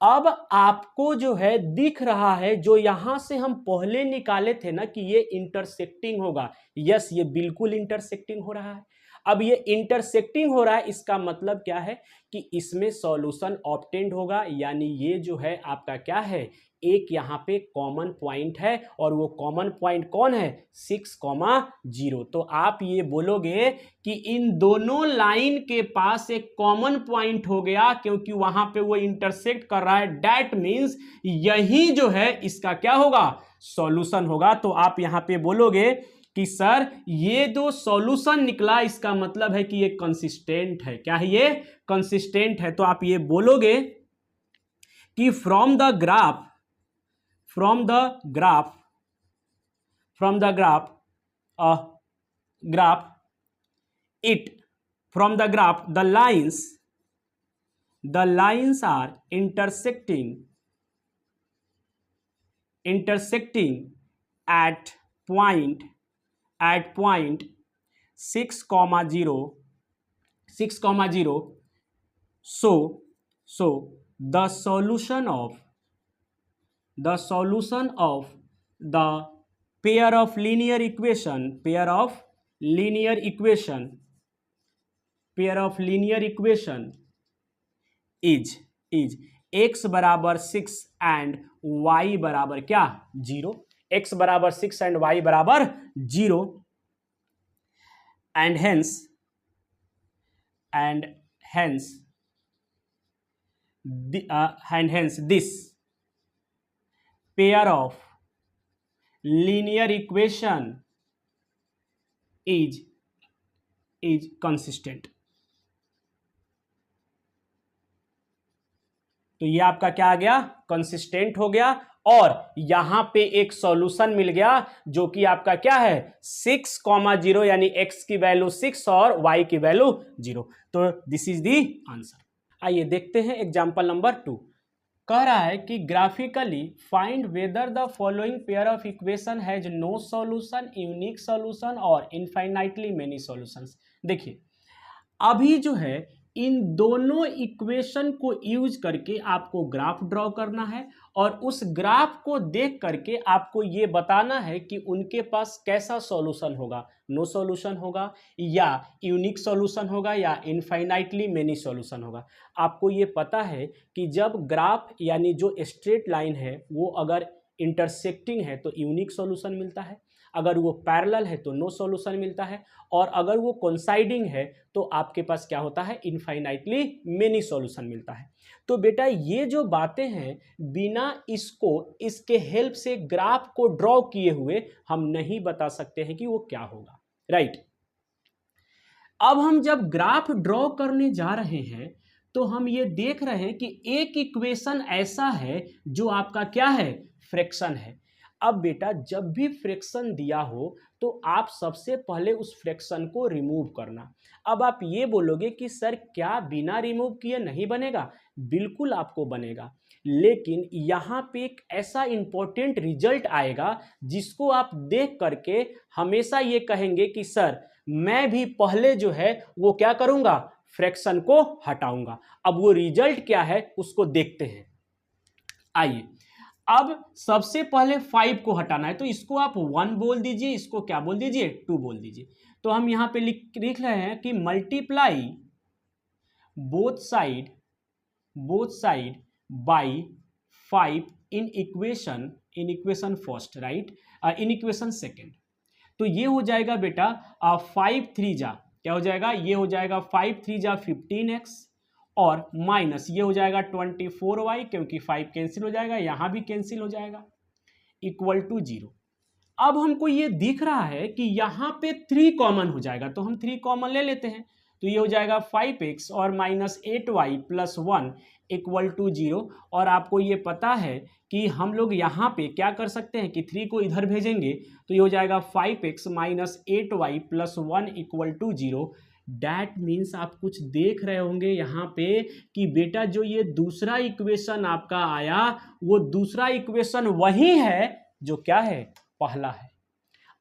अब आपको जो है दिख रहा है, जो यहां से हम पहले निकाले थे ना कि ये इंटरसेक्टिंग होगा, यस ये बिल्कुल इंटरसेक्टिंग हो रहा है। अब ये इंटरसेक्टिंग हो रहा है, इसका मतलब क्या है कि इसमें सॉल्यूशन ऑब्टेन्ड होगा, यानी ये जो है आपका क्या है, एक यहाँ पे कॉमन पॉइंट है और वो कॉमन पॉइंट कौन है 6,0। तो आप ये बोलोगे कि इन दोनों लाइन के पास एक कॉमन पॉइंट हो गया, क्योंकि वहां पे वो इंटरसेक्ट कर रहा है, दैट मीन्स यही जो है इसका क्या होगा, सॉल्यूशन होगा। तो आप यहां पे बोलोगे कि सर ये जो सॉल्यूशन निकला इसका मतलब है कि ये कंसिस्टेंट है, क्या है ये कंसिस्टेंट है। तो आप ये बोलोगे कि from the graph the lines are intersecting at point 6,0, so the solution of the pair of linear equation is x बराबर 6 एंड y बराबर क्या 0, x बराबर 6 एंड y बराबर 0, and hence this pair of linear equation is consistent। तो ये आपका क्या आ गया, कंसिस्टेंट हो गया, और यहां पे एक सॉल्यूशन मिल गया जो कि आपका क्या है 6,0, यानी x की वैल्यू 6 और y की वैल्यू 0। तो दिस इज दी आंसर। आइए देखते हैं एग्जांपल नंबर 2। कह रहा है कि graphically find whether the following pair of equation has no solution, unique solution और इनफाइनाइटली मेनी सॉल्यूशंस। देखिए अभी जो है इन दोनों इक्वेशन को यूज करके आपको ग्राफ ड्रॉ करना है और उस ग्राफ को देख करके आपको ये बताना है कि उनके पास कैसा सॉल्यूशन होगा, नो सॉल्यूशन होगा या यूनिक सॉल्यूशन होगा या इनफाइनाइटली मेनी सॉल्यूशन होगा। आपको ये पता है कि जब ग्राफ यानी जो स्ट्रेट लाइन है वो अगर इंटरसेक्टिंग है तो यूनिक सॉल्यूशन मिलता है, अगर वो पैरेलल है तो नो सॉल्यूशन मिलता है, और अगर वो कोइंसाइडिंग है तो आपके पास क्या होता है, इनफाइनाइटली मेनी सॉल्यूशन मिलता है। तो बेटा ये जो बातें हैं बिना इसके हेल्प से ग्राफ को ड्रॉ किए हुए हम नहीं बता सकते हैं कि वो क्या होगा, राइट। अब हम जब ग्राफ ड्रॉ करने जा रहे हैं तो हम ये देख रहे हैं कि एक इक्वेशन ऐसा है जो आपका क्या है, फ्रैक्शन है। अब बेटा जब भी फ्रैक्शन दिया हो तो आप सबसे पहले उस फ्रैक्शन को रिमूव करना। अब आप ये बोलोगे कि सर क्या बिना रिमूव किए नहीं बनेगा, बिल्कुल आपको बनेगा, लेकिन यहाँ पे एक ऐसा इंपॉर्टेंट रिजल्ट आएगा जिसको आप देख करके हमेशा ये कहेंगे कि सर मैं भी पहले जो है वो क्या करूंगा, फ्रैक्शन को हटाऊंगा। अब वो रिजल्ट क्या है उसको देखते हैं। आइए, अब सबसे पहले 5 को हटाना है तो इसको आप 1 बोल दीजिए, इसको क्या बोल दीजिए, 2 बोल दीजिए। तो हम यहां पे लिख रहे हैं कि multiply both side by 5 in equation first, right, in equation second. तो ये हो जाएगा बेटा 5 3 जा क्या हो जाएगा, ये हो जाएगा 5 3 जा 15x, और माइनस ये हो जाएगा 24y, क्योंकि 5 कैंसिल हो जाएगा, यहां भी कैंसिल हो जाएगा, इक्वल टू 0। अब हमको ये दिख रहा है कि यहां पे 3 कॉमन हो जाएगा, तो हम 3 कॉमन ले लेते हैं। तो ये हो जाएगा 5x और minus 8y plus 1 equal to 0। और आपको ये पता है कि हम लोग यहाँ पे क्या कर सकते हैं कि 3 को इधर भेजेंगे तो ये हो जाएगा 5x minus 8y plus 1 equal to 0। That means आप कुछ देख रहे होंगे यहाँ पे कि बेटा जो ये दूसरा इक्वेशन आपका आया वो दूसरा इक्वेशन वही है जो क्या है, पहला है।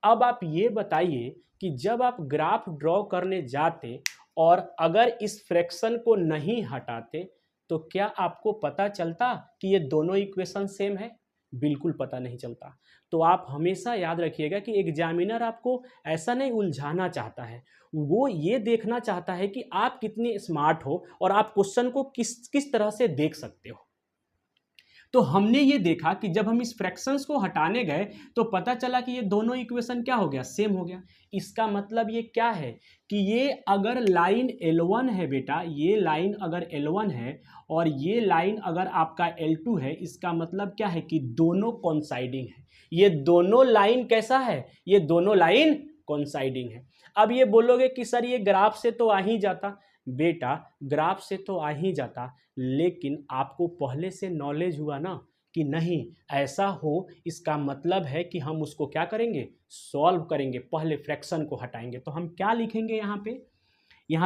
अब आप ये बताइए कि जब आप ग्राफ ड्रॉ करने जाते और अगर इस फ्रैक्शन को नहीं हटाते तो क्या आपको पता चलता कि ये दोनों इक्वेशन सेम है, बिल्कुल पता नहीं चलता। तो आप हमेशा याद रखिएगा कि एग्जामिनर आपको ऐसा नहीं उलझाना चाहता है, वो ये देखना चाहता है कि आप कितनी स्मार्ट हो और आप क्वेश्चन को किस तरह से देख सकते हो। तो हमने ये देखा कि जब हम इस फ्रैक्शंस को हटाने गए तो पता चला कि ये दोनों इक्वेशन क्या हो गया, सेम हो गया। इसका मतलब ये क्या है कि ये अगर लाइन L1 है बेटा, ये लाइन अगर L1 है और ये लाइन अगर आपका L2 है, इसका मतलब क्या है कि दोनों कोइंसाइडिंग है। ये दोनों लाइन कैसा है, ये दोनों लाइन कोइंसाइडिंग है। अब ये बोलोगे कि सर ये ग्राफ से तो आ ही जाता, बेटा ग्राफ से तो आ ही जाता, लेकिन आपको पहले से नॉलेज हुआ ना कि नहीं ऐसा हो, इसका मतलब है कि हम उसको क्या करेंगे, सॉल्व करेंगे, पहले फ्रैक्शन को हटाएंगे। तो हम क्या लिखेंगे यहाँ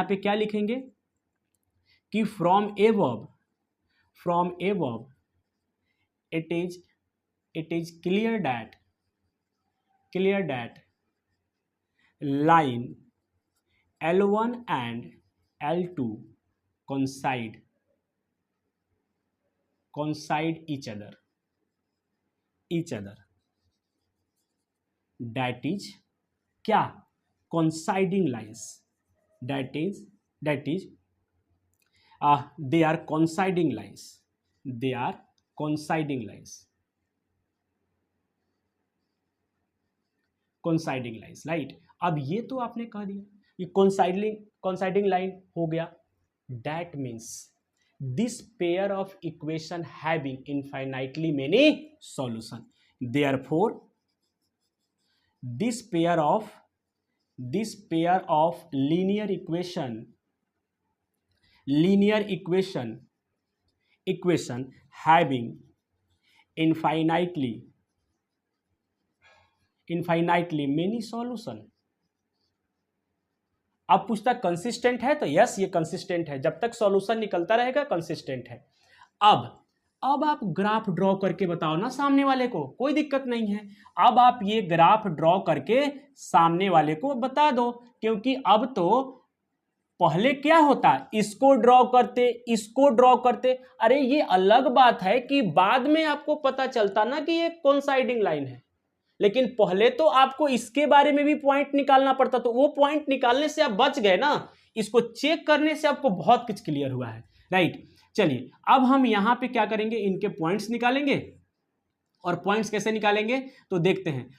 पे क्या लिखेंगे कि from above it is clear that line L1 and L2 coincide each other, that is क्या, coinciding lines, that is they are coinciding lines, right। अब ये तो आपने कह दिया कि coinciding line हो गया, that means this pair of equation having infinitely many solution, therefore this pair of linear equation having infinitely many solution। अब पूछता कंसिस्टेंट है, तो यस ये कंसिस्टेंट है, जब तक सॉल्यूशन निकलता रहेगा कंसिस्टेंट है। अब आप ग्राफ ड्रॉ करके बताओ ना सामने वाले को, कोई दिक्कत नहीं है। अब आप ये ग्राफ ड्रॉ करके सामने वाले को बता दो, क्योंकि अब तो पहले क्या होता, इसको ड्रॉ करते, अरे ये अलग बात है कि बाद में आपको पता चलता ना कि ये कोइंसाइडिंग लाइन है, लेकिन पहले तो आपको इसके बारे में भी पॉइंट निकालना पड़ता। तो वो पॉइंट निकालने से आप बच गए ना, इसको चेक करने से आपको बहुत कुछ क्लियर हुआ है, राइट। चलिए अब हम यहां पे क्या करेंगे, इनके पॉइंट्स निकालेंगे और पॉइंट्स कैसे निकालेंगे तो देखते हैं।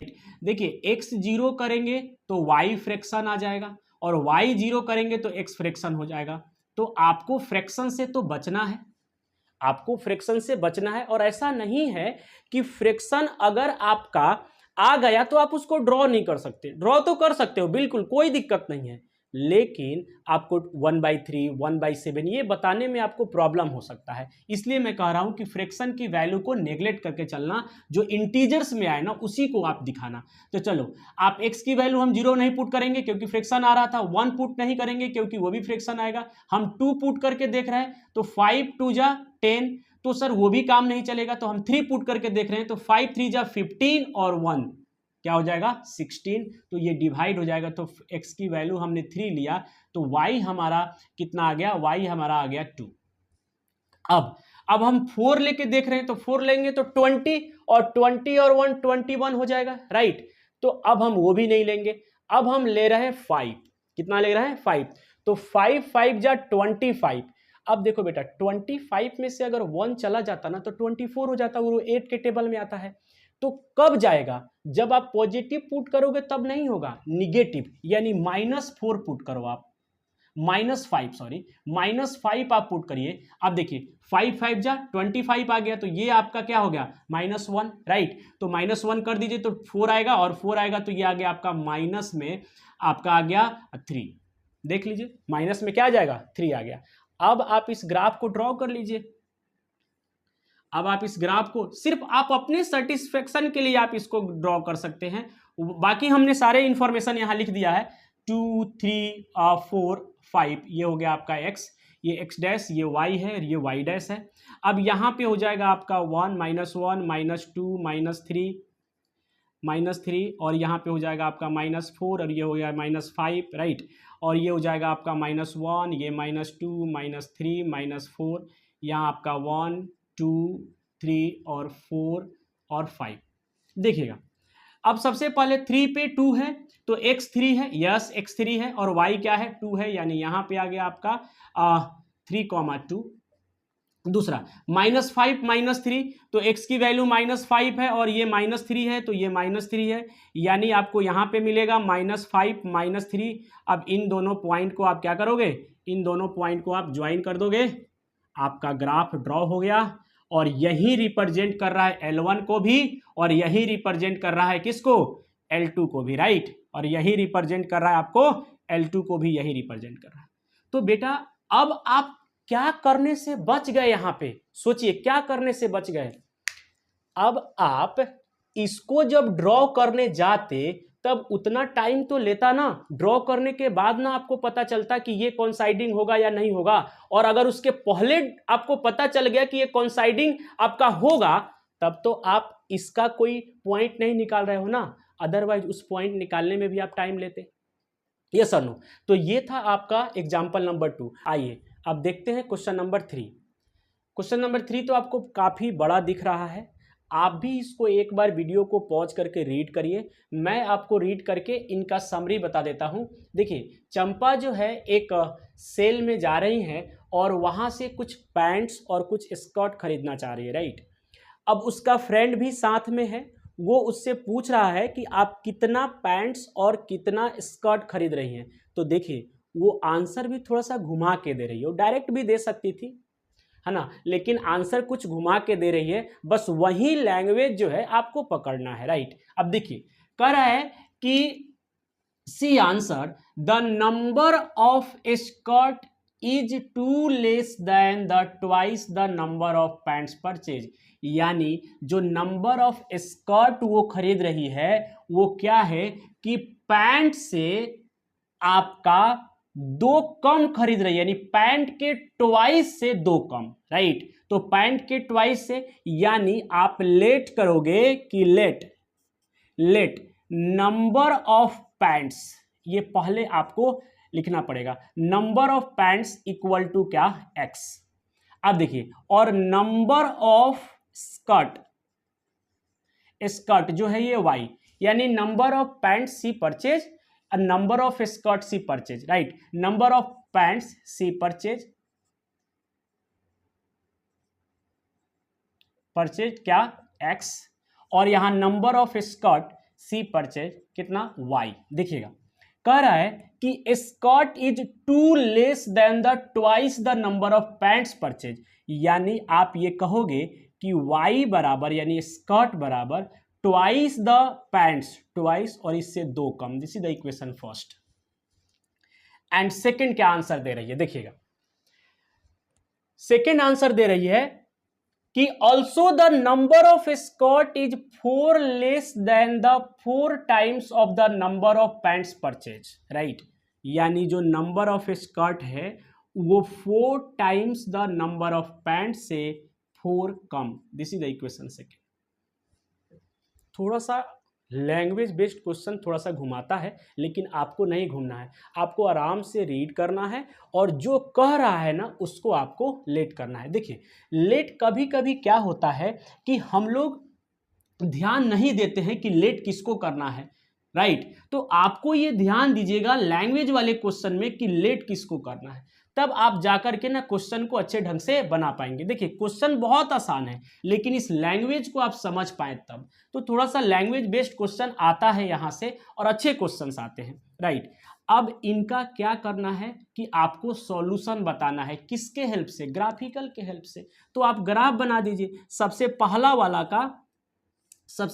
देखिए x जीरो करेंगे तो y फ्रैक्शन आ जाएगा और y जीरो करेंगे तो x फ्रैक्शन हो जाएगा। तो आपको फ्रैक्शन से तो बचना है, आपको फ्रैक्शन से बचना है। और ऐसा नहीं है कि फ्रैक्शन अगर आपका आ गया तो आप उसको ड्रॉ नहीं कर सकते, ड्रॉ तो कर सकते हो बिल्कुल, कोई दिक्कत नहीं है, लेकिन आपको 1/3 1/7 ये बताने में आपको प्रॉब्लम हो सकता है। इसलिए मैं कह रहा हूं कि फ्रैक्शन की वैल्यू को नेग्लेक्ट करके चलना, जो इंटीजर्स में आए ना उसी को आप दिखाना। तो चलो, आप x की वैल्यू हम 0 नहीं पुट करेंगे क्योंकि फ्रैक्शन आ रहा था, 1 पुट नहीं करेंगे क्योंकि वो भी फ्रैक्शन आएगा, हम 2 पुट करके देख रहे हैं तो 5 2 जा 10, तो सर वो भी काम नहीं चलेगा, तो हम 3 पुट करके देख रहे हैं तो 5 3 जा 15 और 1 क्या हो जाएगा 16, तो ये डिवाइड हो जाएगा। तो x की वैल्यू हमने 3 लिया तो y हमारा कितना आ गया, y हमारा आ गया 2। अब हम 4 लेके देख रहे हैं तो 4 लेंगे तो 20 और 20 और 1 21 हो जाएगा, राइट। तो अब हम वो भी नहीं लेंगे, अब हम ले रहे हैं 5, कितना ले रहे हैं 5, तो 5 5 जा 25। अब देखो बेटा 25 में से अगर 1 चला जाता ना तो 24 हो जाता, वो 8 के टेबल में आता है। तो कब जाएगा, जब आप पॉजिटिव पुट करोगे तब नहीं होगा, निगेटिव यानी -4 पुट करो आप, -5 सॉरी -5 आप पुट करिए। अब देखिए 5 5 जा 25 आ गया तो ये आपका क्या हो गया -1, राइट। तो -1 कर दीजिए तो 4 आएगा और 4 आएगा तो ये आ गया आपका माइनस में, आपका आ गया 3। देख लीजिए माइनस में क्या आ जाएगा 3 आ गया। अब आप इस ग्राफ को ड्रॉ कर लीजिए, अब आप इस ग्राफ को सिर्फ आप अपने सेटिस्फेक्शन के लिए आप इसको ड्रॉ कर सकते हैं, बाकी हमने सारे इंफॉर्मेशन यहां लिख दिया है। 2 3 4 5 ये हो गया आपका x, ये x डैश, ये y है और ये y डैश है। अब यहाँ पे हो जाएगा आपका 1 -1 -2 -3 और यहाँ पे हो जाएगा आपका -4 और ये हो गया -5, राइट। और ये हो जाएगा आपका -1, ये -2 -3 -4, यहाँ आपका 1 2 3 और 4 और 5। देखिएगा अब सबसे पहले 3 पे 2 है तो x 3 है, यस x 3 है और y क्या है 2 है, यानी यहाँ पे आ गया आपका 3, 2। दूसरा -5 -3 तो x की वैल्यू -5 है और ये -3 है तो ये -3 है, यानी आपको यहाँ पे मिलेगा -5 -3। अब इन दोनों पॉइंट को आप क्या करोगे, इन दोनों पॉइंट को आप ज्वाइन कर दोगे, आपका ग्राफ ड्रॉ हो गया। और यही रिप्रेजेंट कर रहा है L1 को भी और यही रिप्रेजेंट कर रहा है किसको, L2 को भी, राइट। और यही रिप्रेजेंट कर रहा है आपको L2 को भी, यही रिप्रेजेंट कर रहा है। तो बेटा अब आप क्या करने से बच गए, यहां पे सोचिए क्या करने से बच गए। अब आप इसको जब ड्रॉ करने जाते तब उतना टाइम तो लेता ना, ड्रॉ करने के बाद ना आपको पता चलता कि ये कॉन्साइडिंग होगा या नहीं होगा। और अगर उसके पहले आपको पता चल गया कि ये कॉन्साइडिंग आपका होगा तब तो आप इसका कोई पॉइंट नहीं निकाल रहे हो ना, अदरवाइज उस पॉइंट निकालने में भी आप टाइम लेते। यस और नो। तो ये था आपका एग्जाम्पल नंबर 2। आइए अब देखते हैं क्वेश्चन नंबर 3। क्वेश्चन नंबर 3 तो आपको काफी बड़ा दिख रहा है, आप भी इसको एक बार वीडियो को पॉज करके रीड करिए, मैं आपको रीड करके इनका समरी बता देता हूं। देखिए चंपा जो है एक सेल में जा रही हैं और वहां से कुछ पैंट्स और कुछ स्कर्ट खरीदना चाह रही है, राइट। अब उसका फ्रेंड भी साथ में है, वो उससे पूछ रहा है कि आप कितना पैंट्स और कितना स्कर्ट खरीद रही हैं। तो देखिए वो आंसर भी थोड़ा सा घुमा के दे रही है, वो डायरेक्ट भी दे सकती थी, है ना, लेकिन आंसर कुछ घुमा के दे रही है, बस वही लैंग्वेज जो है आपको पकड़ना है, राइट। अब देखिए कह रहा है कि see answer the number of skirt is two less than the twice the number of pants purchase, यानी जो नंबर ऑफ स्कर्ट वो खरीद रही है वो क्या है कि पैंट से आपका 2 कम खरीद रही है, यानी पैंट के ट्वाइस से 2 कम, राइट। तो पैंट के ट्वाइस से, यानी आप लेट करोगे कि लेट नंबर ऑफ पैंट्स, ये पहले आपको लिखना पड़ेगा, number of pants equal to क्या x। अब देखिए और नंबर ऑफ स्कर्ट जो है ये y, यानी number of pants she purchase, number of skirt she purchase, right. Number of pants she purchase क्या x, और यहाँ number of skirt she purchase कितना y। देखिएगा कह रहा है कि skirt is two less than the twice the number of pants purchase, यानी आप ये कहोगे कि y बराबर यानी स्कर्ट बराबर ट्वाइस द पैंट्स, ट्वाइस और इससे 2 कम। This is the equation first. And second क्या आंसर दे रही है, देखिएगा सेकंड आंसर दे रही है कि also the number of skirt is 4 less than the 4 times of the number of pants purchase, right. यानी जो नंबर ऑफ स्कर्ट है वो 4 times the number of pant से 4 कम। This is the equation second. थोड़ा सा लैंग्वेज बेस्ड क्वेश्चन थोड़ा सा घुमाता है, लेकिन आपको नहीं घूमना है, आपको आराम से रीड करना है और जो कह रहा है ना उसको आपको लेट करना है। देखिए लेट कभी कभी क्या होता है कि हम लोग ध्यान नहीं देते हैं कि लेट किसको करना है, राइट। तो आपको ये ध्यान दीजिएगा लैंग्वेज वाले क्वेश्चन में कि लेट किसको करना है, तब आप जाकर के ना क्वेश्चन को अच्छे ढंग से बना पाएंगे। देखिए क्वेश्चन बहुत आसान है, लेकिन इस लैंग्वेज को आप समझ पाए तब। तो थोड़ा सा लैंग्वेज बेस्ड क्वेश्चन आता है यहाँ से और अच्छे क्वेश्चंस आते हैं, राइट। अब इनका क्या करना है कि आपको सॉल्यूशन बताना है, किसके हेल्प से, ग्राफिकल के हेल्प से। तो आप ग्राफ बना दीजिए। सबसे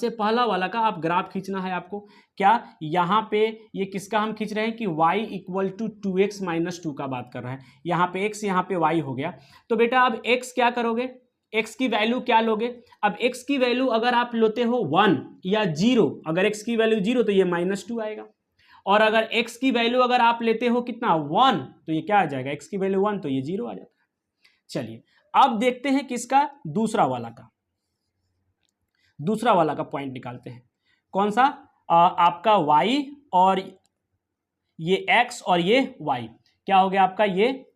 पहला वाला का आप ग्राफ खींचना है आपको। क्या यहाँ पे ये किसका हम खींच रहे हैं कि y equal to 2x minus 2 का बात कर रहे हैं। यहाँ पे x यहाँ पे y हो गया। तो बेटा अब x क्या करोगे, x की वैल्यू क्या लोगे। अब x की वैल्यू अगर आप लेते हो 1 या 0, अगर x की वैल्यू 0 तो ये -2 आएगा, और अगर x की वैल्यू अगर आप लेते हो कितना 1 तो ये क्या आ जाएगा, x की वैल्यू 1 तो ये 0 आ जाता है। चलिए अब देखते हैं किसका, दूसरा वाला का पॉइंट निकालते हैं। कौन सा, आपका y और ये x और ये y क्या हो गया आपका, ये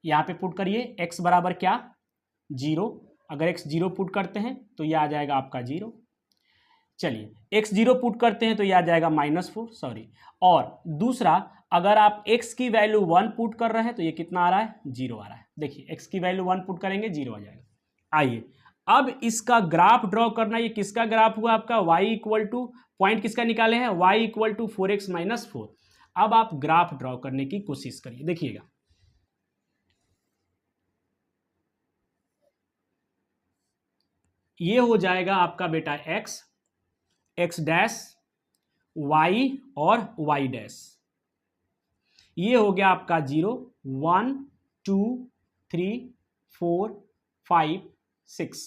यहां पे पुट करिए x बराबर क्या 0। अगर x 0 पुट करते हैं तो ये आ जाएगा आपका 0। चलिए x 0 पुट करते हैं तो ये आ जाएगा -4, सॉरी। और दूसरा अगर आप x की वैल्यू 1 पुट कर रहे हैं तो ये कितना आ रहा है, 0 आ रहा है। देखिए x की वैल्यू 1 पुट करेंगे 0 आ जाएगा। आइए अब इसका ग्राफ ड्रॉ करना। ये किसका ग्राफ हुआ आपका, y इक्वल टू पॉइंट किसका निकाले हैं, y equal to 4x minus 4। अब आप ग्राफ ड्रॉ करने की कोशिश करिए। देखिएगा ये हो जाएगा आपका बेटा x डैश y और y डैश, ये हो गया आपका 0 1 2 3 4 5 6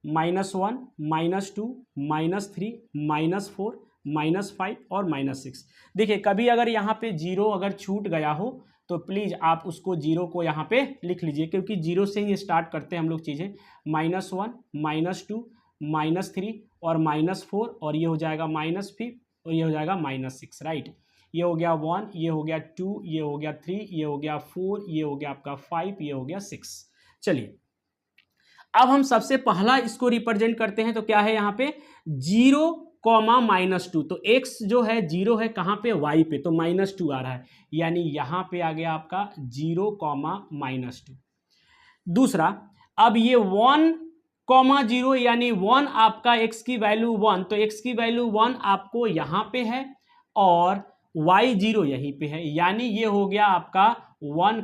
-1 -2 -3 -4 -5 और -6। देखिए कभी अगर यहाँ पे 0 अगर छूट गया हो तो प्लीज़ आप उसको 0 को यहाँ पे लिख लीजिए, क्योंकि 0 से ही स्टार्ट करते हैं हम लोग चीज़ें। -1 -2 -3 और -4 और ये हो जाएगा -5 और ये हो जाएगा -6, राइट। ये हो गया 1, ये हो गया 2, ये हो गया 3, ये हो गया 4, ये हो गया आपका 5, ये हो गया 6। चलिए अब हम सबसे पहला इसको रिप्रेजेंट करते हैं। तो क्या है यहाँ पे 0, -2। तो x जो है 0 है कहाँ पे, y पे, तो -2 आ रहा है, यानी यहाँ पे आ गया आपका 0, -2। दूसरा अब ये 1, 0 यानी 1 आपका x की वैल्यू 1, तो x की वैल्यू 1 आपको यहाँ पे है और y 0 यहीं पे है, यानी ये हो गया आपका 1,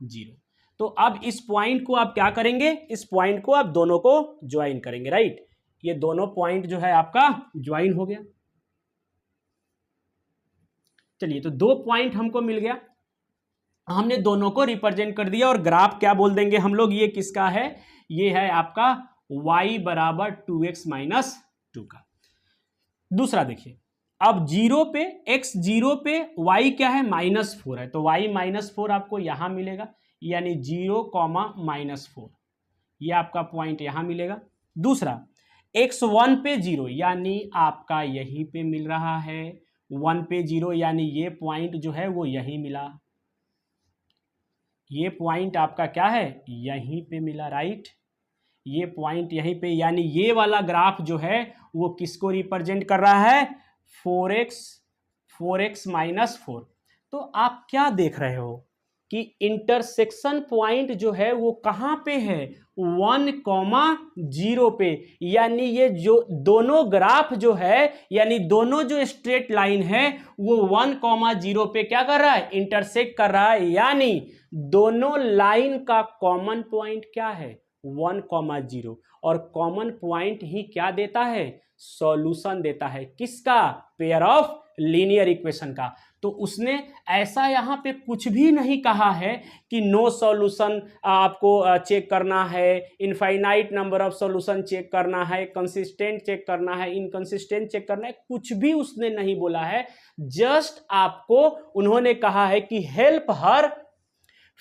0। तो अब इस पॉइंट को आप क्या करेंगे, इस पॉइंट को आप दोनों को ज्वाइन करेंगे, राइट। ये दोनों पॉइंट जो है आपका ज्वाइन हो गया। चलिए तो 2 पॉइंट हमको मिल गया, हमने दोनों को रिप्रेजेंट कर दिया। और ग्राफ क्या बोल देंगे हम लोग, ये किसका है, ये है आपका y बराबर 2x माइनस 2 का। दूसरा देखिए अब 0 पे x 0 पे y क्या है, -4 है, तो y -4 आपको यहां मिलेगा, यानी 0, -4, ये आपका पॉइंट यहां मिलेगा। दूसरा x 1 पे 0 यानी आपका यहीं पे मिल रहा है, 1 पे 0 यानी ये पॉइंट जो है वो यहीं मिला, ये पॉइंट आपका क्या है, यहीं पे मिला, राइट। ये पॉइंट यहीं पे, यानी ये वाला ग्राफ जो है वो किसको रिप्रेजेंट कर रहा है, 4x -4। तो आप क्या देख रहे हो कि इंटरसेक्शन पॉइंट जो है वो कहाँ पे है, 1,0 पे। यानी ये जो दोनों ग्राफ जो है, यानी दोनों जो स्ट्रेट लाइन है वो 1,0 पे क्या कर रहा है, इंटरसेक्ट कर रहा है। यानी दोनों लाइन का कॉमन पॉइंट क्या है, 1,0। और कॉमन पॉइंट ही क्या देता है, सॉल्यूशन देता है। किसका, पेयर ऑफ लीनियर इक्वेशन का। तो उसने ऐसा यहां पे कुछ भी नहीं कहा है कि नो सॉल्यूशन आपको चेक करना है, infinite number of solution check करना है, कंसिस्टेंट चेक करना है, इनकंसिस्टेंट चेक करना है, कुछ भी उसने नहीं बोला है। जस्ट आपको उन्होंने कहा है कि help her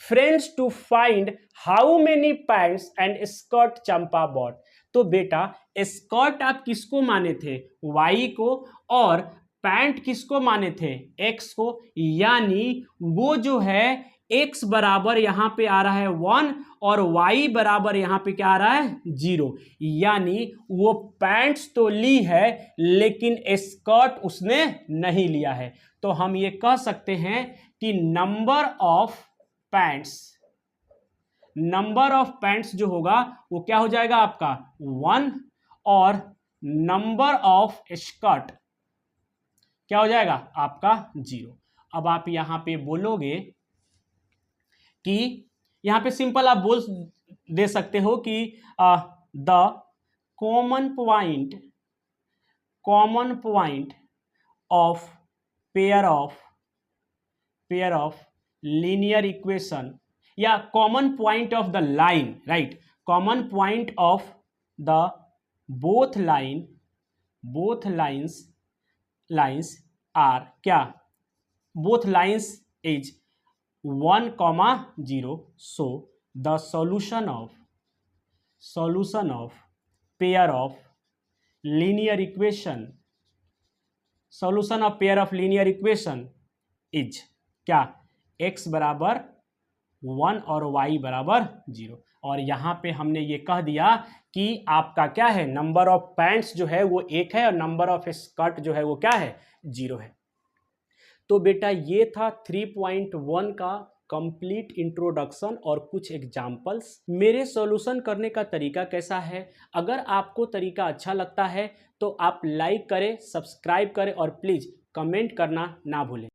friends to find how many pants and skirt Champa bought. तो बेटा स्कर्ट आप किसको माने थे, वाई को, और पैंट किसको माने थे, एक्स को। यानी वो जो है एक्स बराबर यहां पे आ रहा है 1 और वाई बराबर यहां पे क्या आ रहा है 0। यानी वो पैंट्स तो ली है लेकिन स्कर्ट उसने नहीं लिया है। तो हम ये कह सकते हैं कि नंबर ऑफ पैंट्स जो होगा वो क्या हो जाएगा आपका 1 और नंबर ऑफ स्कर्ट क्या हो जाएगा आपका 0। अब आप यहां पे बोलोगे कि यहां पे सिंपल आप बोल दे सकते हो कि the common point of pair of linear equation या common point of the line, right, common point of the both lines are क्या, both lines is 1,0। So the solution of pair of linear equation is क्या, x बराबर 1 और y बराबर 0। और यहां पे हमने ये कह दिया कि आपका क्या है, नंबर ऑफ पैंट्स जो है वो 1 है और नंबर ऑफ स्कर्ट जो है वो क्या है 0 है। तो बेटा ये था 3.1 का कंप्लीट इंट्रोडक्शन और कुछ एग्जाम्पल्स। मेरे सॉल्यूशन करने का तरीका कैसा है, अगर आपको तरीका अच्छा लगता है तो आप लाइक करें, सब्सक्राइब करें और प्लीज़ कमेंट करना ना भूलें।